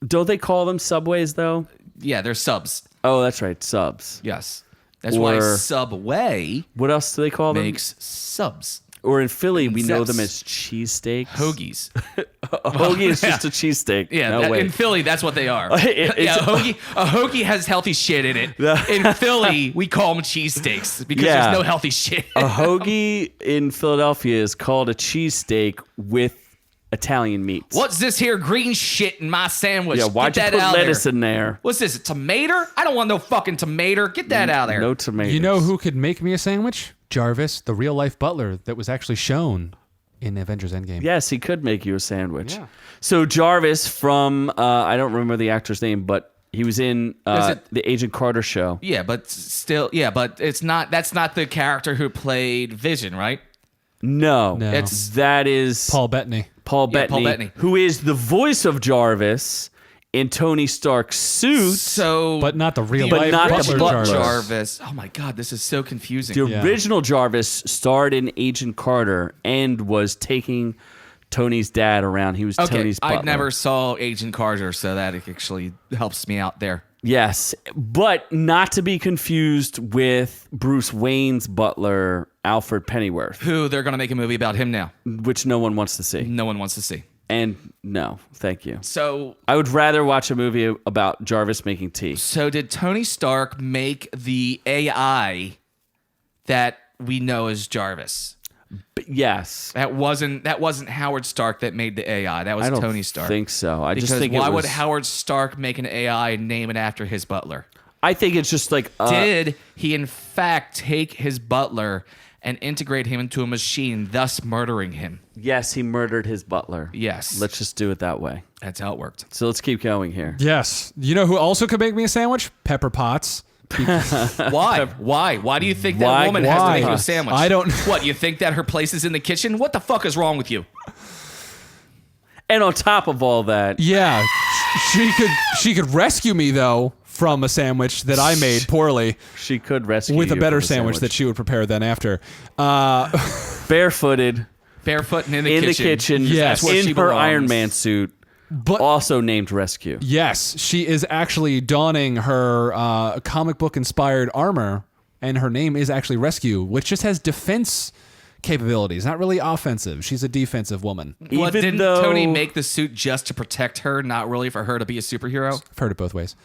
Don't they call them Subways though? Yeah, they're subs. Oh, that's right, subs. Yes. That's why Or- Subway What else do they call them? makes subs. Or in Philly, we know Zeps. them as cheesesteaks. Hoagies. A hoagie is just a cheesesteak. Yeah, no way. in Philly, that's what they are. It's- Yeah, a hoagie has healthy shit in it. In Philly, we call them cheesesteaks because Yeah. there's no healthy shit. A hoagie in Philadelphia is called a cheesesteak with Italian meats. What's this here green shit in my sandwich? Yeah, why'd Get you that put out lettuce there. in there? What's this, a tomato? I don't want no fucking tomato. Get that out there. No tomatoes. You know who could make me a sandwich? Jarvis, the real life butler that was actually shown in Avengers Endgame. Yes, he could make you a sandwich. Yeah. So Jarvis from I don't remember the actor's name, but he was in Is it- the Agent Carter show. Yeah, but still, but it's not. That's not the character who played Vision, right? No, No. that is Paul Bettany. Paul Yeah, Bettany, Paul Bettany. who is the voice of Jarvis in Tony Stark's suit. So, But not the real But life not the Butler Butler. Jarvis. Oh my God, this is so confusing. The Yeah. original Jarvis starred in Agent Carter and was taking Tony's dad around. He was Okay, Tony's butler. I never saw Agent Carter, so that actually helps me out there. Yes, but not to be confused with Bruce Wayne's butler, Alfred Pennyworth, Who they're gonna make a movie about him now? which no one wants to see. No one wants to see. And no, thank you. So, I would rather watch a movie about Jarvis making tea. so did Tony Stark make the AI that we know as Jarvis? But yes. That wasn't Howard Stark that made the AI. That was I don't Tony Stark. think so. I Because just think why it was, would Howard Stark make an AI and name it after his butler? I think it's just like Did he in fact take his butler and integrate him into a machine, thus murdering him? yes, he murdered his butler. Yes. Let's just do it that way. That's how it worked. So let's keep going here. Yes. You know who also could make me a sandwich? Pepper Potts. Why? Why? Why do you think that Why- woman has to why? make you a sandwich? I don't- What, you think that her place is in the kitchen? What the fuck is wrong with you? And on top of all that, Yeah. She could rescue me though from a sandwich that I made poorly she could rescue with a you better from sandwich that she would prepare then after. barefooted Barefoot and in in kitchen. the kitchen, Yes. That's where in she her belongs. Iron Man suit, But also named Rescue. yes, she is actually donning her comic book inspired armor, and her name is actually Rescue, which just has defense capabilities, not really offensive. She's a defensive woman. What, Even didn't though- Tony make the suit just to protect her, not really for her to be a superhero? I've heard it both ways.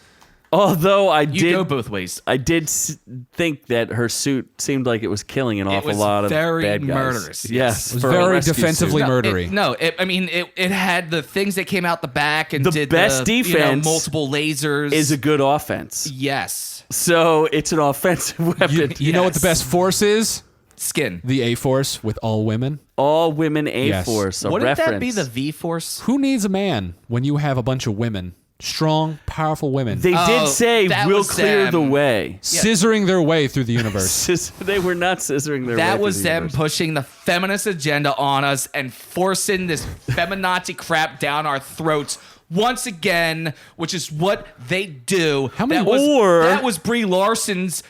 Although I You did go both ways. I did think that her suit seemed like it was killing an awful was lot of very bad guys. murderous, yes. Yes, It was for a very rescue defensively suit. murdery. It had the things that came out the back and The did best defense multiple lasers. Is a good offense. yes. So it's an offensive weapon. You know what the best force is? Skin. The A Force with all women. All women A Yes. Force. A Wouldn't reference. that be the V Force? Who needs a man when you have a bunch of women? Strong, powerful women. They Oh, did say that we'll was clear the them. way. scissoring their way through the universe. They were not scissoring their way. That through was the them universe. pushing the feminist agenda on us and forcing this feminazi crap down our throats once again, which is what they do. How many- that was Brie Larson's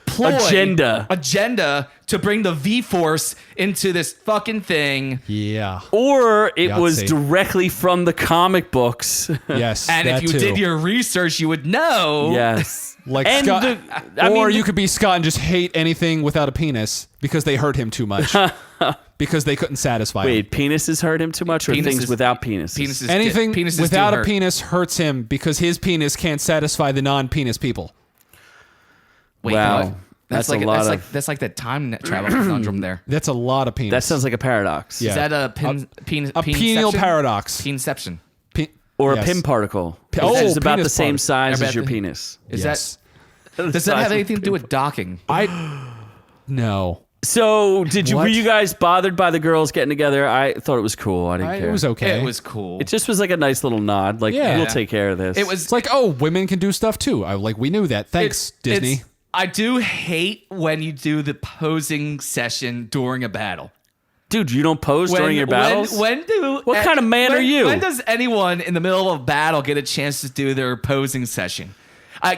ploy, agenda to bring the V Force into this fucking thing. Yeah. Or it was Yahtzee. directly from the comic books. Yes. And if that you too. did your research, you would know. Yes. Like And Scott, I or mean, you could be Scott and just hate anything without a penis because they hurt him too much. Because they couldn't satisfy him. Wait, penises hurt him too much, or things without penises? Penises Anything penises do without a hurt. penis hurts him because his penis can't satisfy the non-penis people. Wait, Wow. what? That's That's like a lot that's like that time travel conundrum there. That's a lot of penis. That sounds like a paradox. Yeah. Is that a penial paradox. Penception. Or Yes. a pin particle. Oh, Which is about the penis same particle. size I as bet your the- penis. Is Yes. does that have anything to do with docking? No. So, were What? you guys bothered by the girls getting together? I thought it was cool. I didn't care. It was okay. It was cool. It just was like a nice little nod. Like, Yeah. we'll take care of this. It was It's like, oh, women can do stuff too. We knew that. Thanks, Disney. I do hate when you do the posing session during a battle. Dude, you don't pose during your battles? What kind of man are you? When does anyone in the middle of a battle get a chance to do their posing session?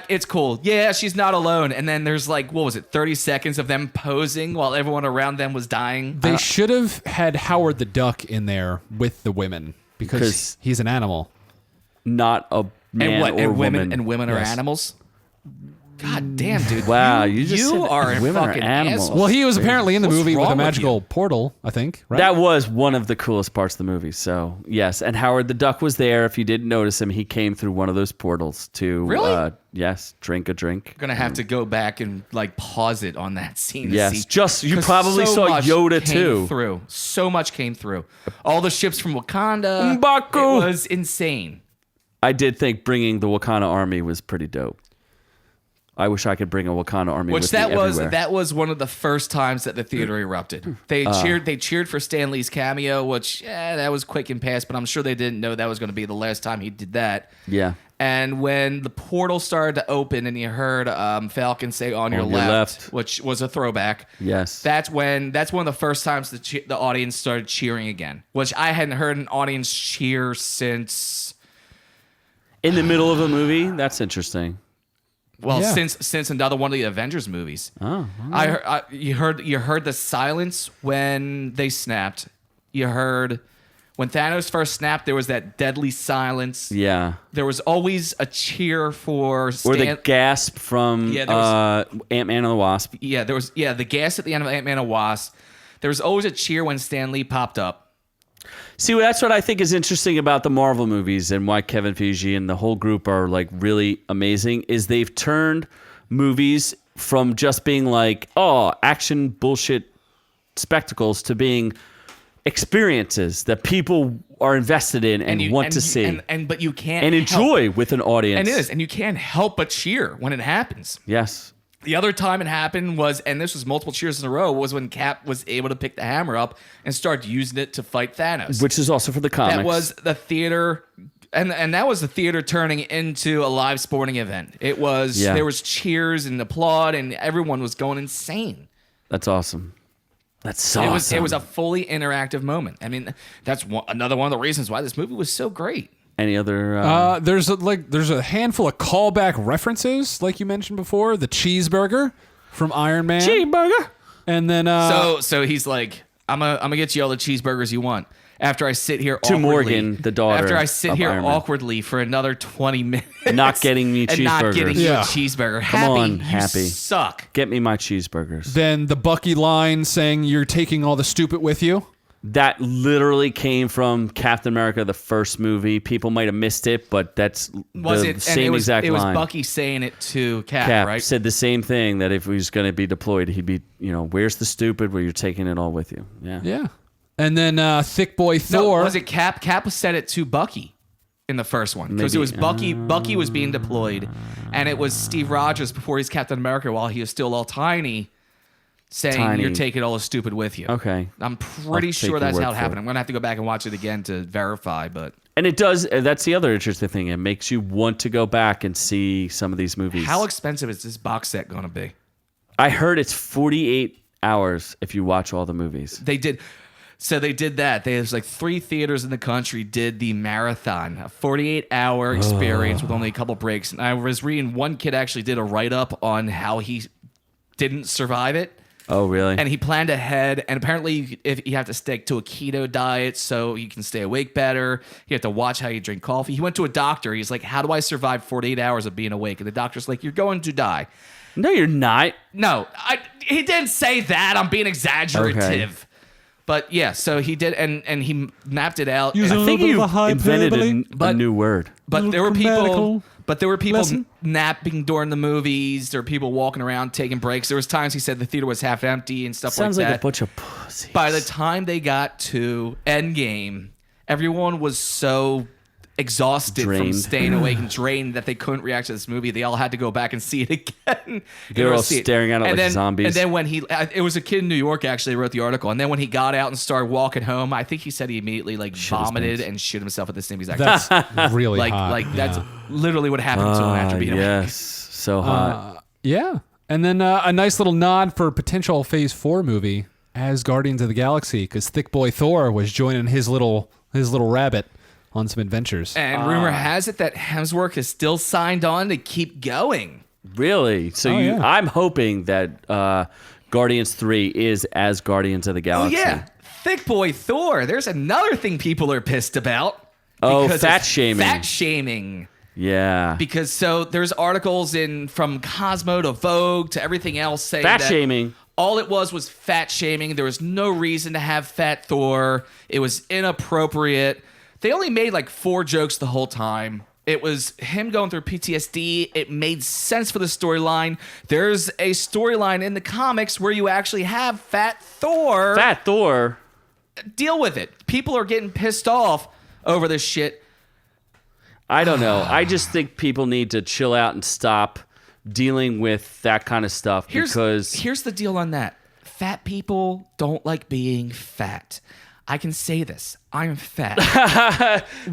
It's cool. Yeah, she's not alone. And then there's 30 seconds of them posing while everyone around them was dying. They should have had Howard the Duck in there with the women because he's an animal. Not a man or woman. Women are Yes. animals? God damn, dude. Wow, you just said are a women are fucking animals. asshole. Well, he was apparently in the What's movie with a wrong with magical you? portal, I think, right? That was one of the coolest parts of the movie. So, yes. And Howard the Duck was there. If you didn't notice him, he came through one of those portals to, Really? Yes, drink a drink. Gonna have to go back and pause it on that scene. To Yes, see, you 'cause probably saw much Yoda, came too. Through so much came through. All the ships from Wakanda. M'Baku. It was insane. I did think bringing the Wakanda army was pretty dope. I wish I could bring a Wakanda army Which with that me was everywhere. that was one of the first times that the theater erupted. They cheered for Stan Lee's cameo, which that was quick and fast, but I'm sure they didn't know that was going to be the last time he did that. Yeah. And when the portal started to open and you heard Falcon say "on your left," which was a throwback. Yes. That's one of the first times the audience started cheering again, which I hadn't heard an audience cheer since In the middle of a movie? That's interesting. Well, Yeah. since another one of the Avengers movies. Oh. You heard the silence when they snapped. You heard when Thanos first snapped, there was that deadly silence. Yeah. There was always a cheer for Or Stan. the gasp from Yeah, there was- Ant-Man and the Wasp. There was the gas at the end of Ant-Man and Wasp. There was always a cheer when Stan Lee popped up. See, that's what I think is interesting about the Marvel movies and why Kevin Feige and the whole group are like really amazing is they've turned movies from just being like, oh, action bullshit spectacles to being experiences that people are invested in and want to see but you can't and enjoy with an audience. And it is, and you can't help but cheer when it happens. Yes. The other time it happened was, and this was multiple cheers in a row, was when Cap was able to pick the hammer up and start using it to fight Thanos. Which is also for the comics. That was the theater, and that was the theater turning into a live sporting event. It was There was cheers and applaud, and everyone was going insane. That's awesome. That's so awesome. It was a fully interactive moment. I mean, that's another one of the reasons why this movie was so great. Any other? There's a handful of callback references, like you mentioned before. The cheeseburger from Iron Man. Cheeseburger. And then So he's like, I'm gonna get you all the cheeseburgers you want. After I sit here To awkwardly, Morgan, the daughter After I sit of here Iron Man. awkwardly for another 20 minutes, Not getting me and not cheeseburgers. getting you Yeah. a cheeseburger. Come Happy, on, you Happy. suck. Get me my cheeseburgers. then the Bucky line saying you're taking all the stupid with you. That literally came from Captain America, the first movie. People might have missed it, but that's Was the it? same and it was, exact it was line. Bucky saying it to Cap, Cap right? said the same thing, that if he was going to be deployed, he'd be, where's the stupid where you're taking it all with you? Yeah. Yeah. And then Thick Boy No, Thor. was it Cap? Cap said it to Bucky in the first one because it Maybe. was Bucky. Bucky was being deployed, and it was Steve Rogers before he's Captain America while he was still all tiny, saying Tiny. you're taking all the stupid with you. Okay. I'm pretty I'll sure take your that's word how it for happened. it. I'm gonna have to go back and watch it again to verify, but And it does, that's the other interesting thing. It makes you want to go back and see some of these movies. how expensive is this box set gonna be? I heard it's 48 hours if you watch all the movies. They did. So they did that. There's like 3 theaters in the country did the marathon, a 48-hour experience with only a couple breaks. And I was reading one kid actually did a write-up on how he didn't survive it. Oh, really? And he planned ahead. And apparently if you have to stick to a keto diet so you can stay awake better. You have to watch how you drink coffee. He went to a doctor. He's like, how do I survive 48 hours of being awake? And the doctor's like, you're going to die. No, you're not. No, he didn't say that. I'm being exaggerative. Okay. But yeah, so he did, and he mapped it out. Using And- a little bit of a invented hyperbole. a new word. but there were grammatical people lesson. napping during the movies. There were people walking around taking breaks. There was times he said the theater was half empty and stuff Sounds like like that. a bunch of pussies. By the time they got to Endgame, everyone was so exhausted from Drained. staying awake and drained that they couldn't react to this movie. They all had to go back and see it again. They were all staring at it like zombies. And then when it was a kid in New York actually wrote the article. And then when he got out and started walking home, I think he said he immediately vomited and shit himself at the same exact time. That's really hot. That's literally what happened to him after being awake. Yes. So hot. Yeah. And then a nice little nod for a potential Phase 4 movie as Guardians of the Galaxy, because Thick Boy Thor was joining his little rabbit on some adventures. And rumor has it that Hemsworth is still signed on to keep going. Really? So yeah. I'm hoping that Guardians 3 is as Guardians of the Oh Galaxy. yeah, Thick Boy Thor. There's another thing people are pissed about. Oh, because fat it's shaming. Fat shaming. Yeah. Because so there's articles from Cosmo to Vogue to everything else saying Fat that shaming. all it was fat shaming. There was no reason to have fat Thor. It was inappropriate. They only made like 4 jokes the whole time. It was him going through PTSD. It made sense for the storyline. There's a storyline in the comics where you actually have fat Thor. Fat Thor. Deal with it. People are getting pissed off over this shit. I don't know. I just think people need to chill out and stop dealing with that kind of stuff because Here's the deal on that. Fat people don't like being fat. I can say this. I'm fat.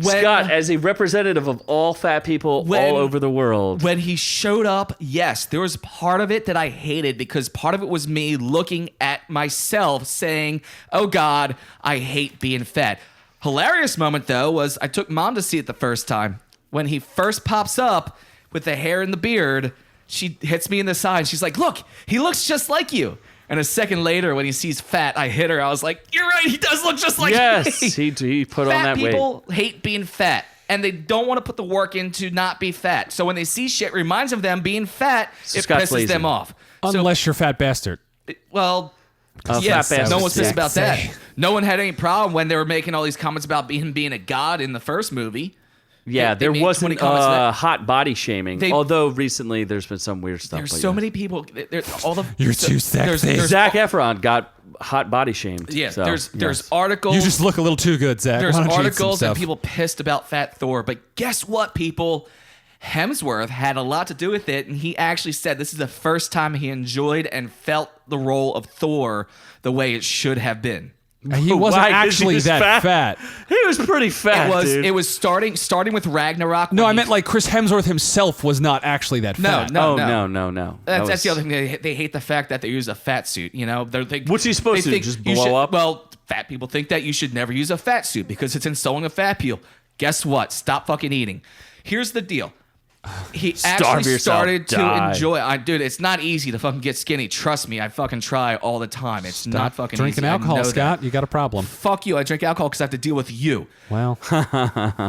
Scott, as a representative of all fat people all over the world. When he showed up, yes, there was part of it that I hated because part of it was me looking at myself saying, oh God, I hate being fat. Hilarious moment though was I took Mom to see it the first time. when he first pops up with the hair and the beard, she hits me in the side. She's like, look, he looks just like you. And a second later, when he sees fat, I hit her. I was like, you're right, he does look just like Yes, me. he put on Fat that weight. people hate being fat, and they don't want to put the work in to not be fat. So when they see shit reminds of them being fat, it Scott's pisses lazy. them off. Unless you're fat bastard. Well, Fat yes, no bastards, one's pissed yeah. about that. No one had any problem when they were making all these comments about him being a god in the first movie. Yeah, They there made wasn't 20 comments that- hot body shaming. They- although recently there's been some weird stuff. There's but so yeah. many people. All the You're too sexy. Zac Efron got hot body shamed. Yeah, so, there's yes. articles. You just look a little too good, Zach. There's Why don't you eat some articles and stuff? people pissed about Fat Thor, but guess what, people? Hemsworth had a lot to do with it, and he actually said this is the first time he enjoyed and felt the role of Thor the way it should have been. He wasn't Why? 'Cause he actually was that fat. He was pretty fat. dude. It was starting with Ragnarok. No, when I he- meant like Chris Hemsworth himself was not actually that No, fat. no. Oh no. That's the other thing. They hate the fact that they use a fat suit. You know, What's he supposed to do, think just you blow should- up? Well, fat people think that you should never use a fat suit because it's insulting a fat people. Guess what? Stop fucking eating. Here's the deal. He actually yourself, started to die. enjoy. Dude, it's not easy to fucking get skinny. Trust me, I fucking try all the time. It's not fucking Drinking easy. I alcohol, know that. Scott. You got a problem. Fuck you. I drink alcohol because I have to deal with you. Well,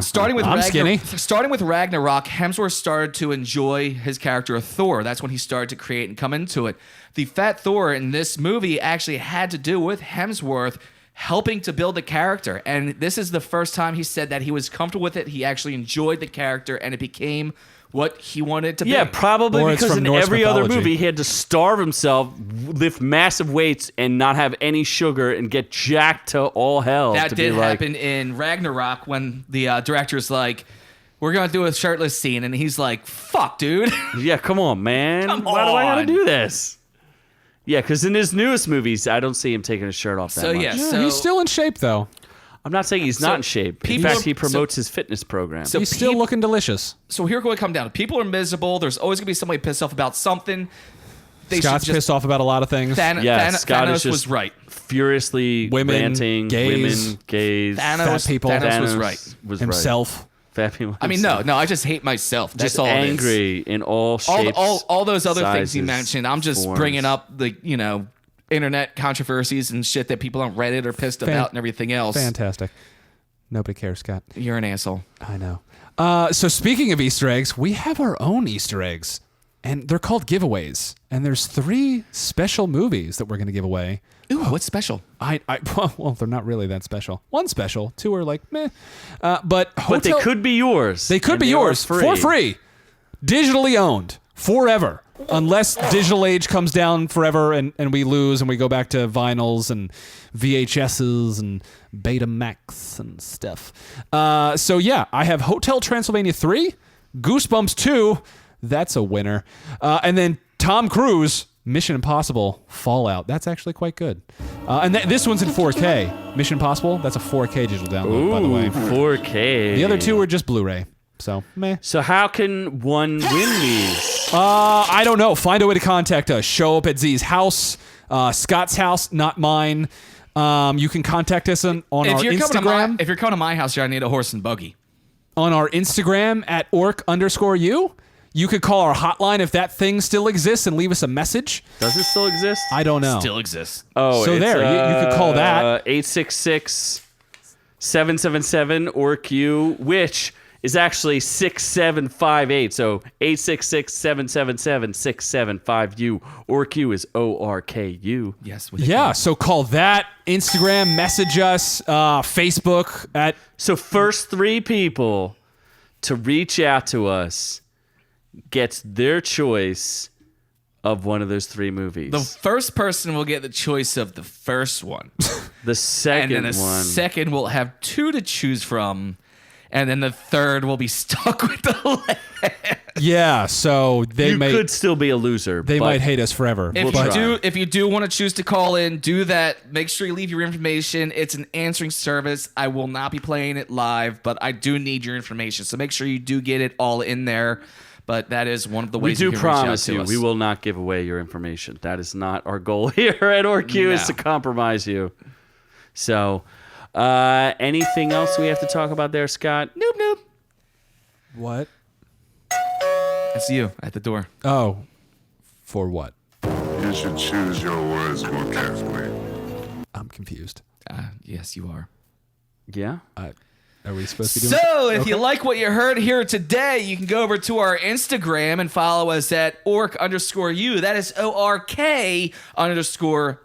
Starting with I'm skinny. Starting with Ragnarok, Hemsworth started to enjoy his character of Thor. That's when he started to create and come into it. The fat Thor in this movie actually had to do with Hemsworth helping to build the character. And this is the first time he said that he was comfortable with it. He actually enjoyed the character, and it became what he wanted it to be. Yeah, probably Or it's because from in Norse every other mythology. movie he had to starve himself, lift massive weights, and not have any sugar and get jacked to all hell. That to did be like, happen in Ragnarok when the director's like, we're going to do a shirtless scene. And he's like, fuck, dude. Yeah, come on, man. Come Why do I gotta on. do this? Yeah, because in his newest movies, I don't see him taking his shirt off that So, much. yeah. yeah, So- he's still in shape though. I'm not saying he's So not in shape. In people- fact, he promotes his fitness program. So He's still peop- looking delicious. So here we come down. People are miserable. There's always going to be somebody pissed off about something. They Scott's should just, pissed off about a lot of things. Scott Thanos is just was right. furiously Women, ranting, gays, women, gays, Fat people. Thanos was right. was Himself. Right. Fat people. I mean, no, I just hate myself. That's just all it is. angry in all shapes. All those other things you sizes, mentioned. I'm just forms. bringing up the internet controversies and shit that people on Reddit are pissed about and everything else. Fantastic. Nobody cares, Scott. You're an asshole. I know. So speaking of Easter eggs, we have our own Easter eggs, and they're called giveaways. And there's 3 special movies that we're going to give away. Ooh, what's special? Well, they're not really that special. 1 special, 2 are like meh. But But they hotel- could be yours. They could and be they are yours for free, digitally owned forever, unless digital age comes down forever and we lose and we go back to vinyls and VHSs and Betamax and stuff. So yeah, I have Hotel Transylvania 3, Goosebumps 2, that's a winner, and then Tom Cruise, Mission Impossible Fallout. That's actually quite good. And this one's in 4K. Mission Impossible, that's a 4K digital download, by the way. 4K. The other 2 are just Blu-ray. So, meh. So how can one win these? I don't know. Find a way to contact us. Show up at Z's house, Scott's house, not mine. You can contact us on our Instagram. If you're coming to my house, I need a horse and buggy. On our Instagram at ork_u. You could call our hotline if that thing still exists and leave us a message. Does it still exist? I don't know. Still exists. Oh, So it's, there, you could call that. 866-777 OrkU, which is actually 6758. So 866-777-6752. OrkU is ORKU. Yes. Yeah, so call that. Instagram, message us, Facebook at... So first 3 people to reach out to us gets their choice of one of those 3 movies. The first person will get the choice of the first one. The And second then the one. second will have 2 to choose from. And then the third will be stuck with the last. Yeah, so they you may... could still be a loser. They but might hate us forever. If you do want to choose to call in, do that. Make sure you leave your information. It's an answering service. I will not be playing it live, but I do need your information. So make sure you do get it all in there. But that is one of the we ways do you can reach out promise to you, us. we will not give away your information. That is not our goal here at OrkU, is No. to compromise you. So, anything else we have to talk about there, Scott? Nope. What? That's you at the door. Oh, for what? You should choose your words more carefully. I'm confused. Yes, you are. Yeah. Are we supposed to be doing? So, if you like what you heard here today, you can go over to our Instagram and follow us at ork_u. That is ORK_u.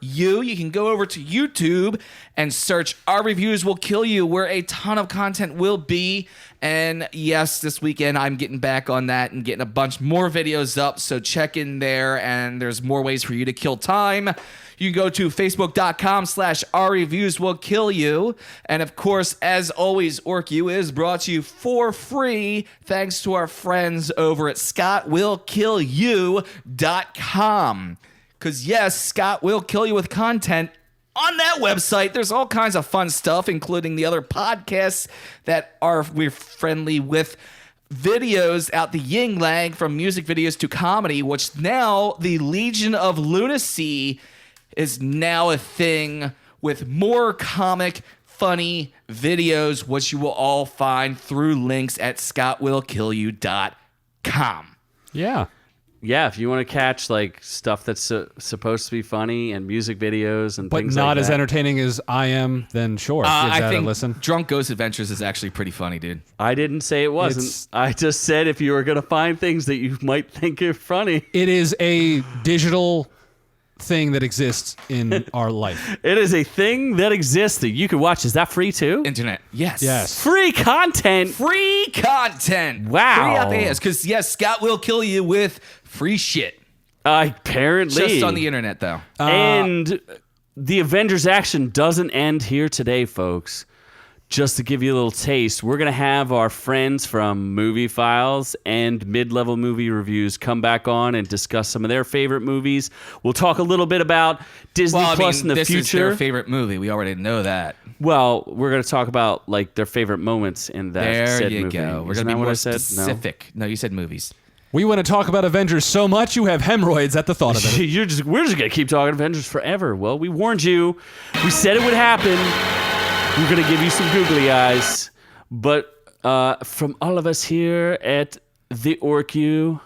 You can go over to YouTube and search Our Reviews Will Kill You, where a ton of content will be. And yes, this weekend I'm getting back on that and getting a bunch more videos up. So check in there, and there's more ways for you to kill time. You can go to facebook.com/Our Reviews Will Kill You. And of course, as always, OrkU is brought to you for free thanks to our friends over at ScottWillKillYou.com. Because yes, Scott will kill you with content. On that website, there's all kinds of fun stuff, including the other podcasts that we're friendly with. Videos out the yin yang, from music videos to comedy, which now the Legion of Lunacy is now a thing with more comic, funny videos, which you will all find through links at ScottWillKillYou.com. Yeah. Yeah, if you want to catch like stuff that's supposed to be funny and music videos and But things not like as that. entertaining as I am, then sure. Give I that think a listen. Drunk Ghost Adventures is actually pretty funny, dude. I didn't say it wasn't. It's- I just said if you were going to find things that you might think are funny. It is a digital thing that exists in our life. It is a thing that exists that you can watch. Is that free too? Internet. Yes. Yes. Free content. Free content. Wow. Free out the ass. Because, yes, Scott will kill you with free shit. Apparently. Just on the internet, though. And the Avengers action doesn't end here today, folks. Just to give you a little taste, we're going to have our friends from Movie Files and Mid-Level Movie Reviews come back on and discuss some of their favorite movies. We'll talk a little bit about Disney Plus in the this future. is their favorite movie. We already know that. Well, we're going to talk about like their favorite moments in that There said you movie. go. We're Isn't going to be that what more I said? specific. No, you said movies. We want to talk about Avengers so much you have hemorrhoids at the thought of No. it. We're just going to keep talking Avengers forever. Well, we warned you. We said it would happen. We're going to give you some googly eyes. But from all of us here at the OrkU,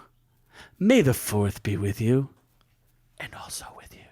may the 4th be with you and also with you.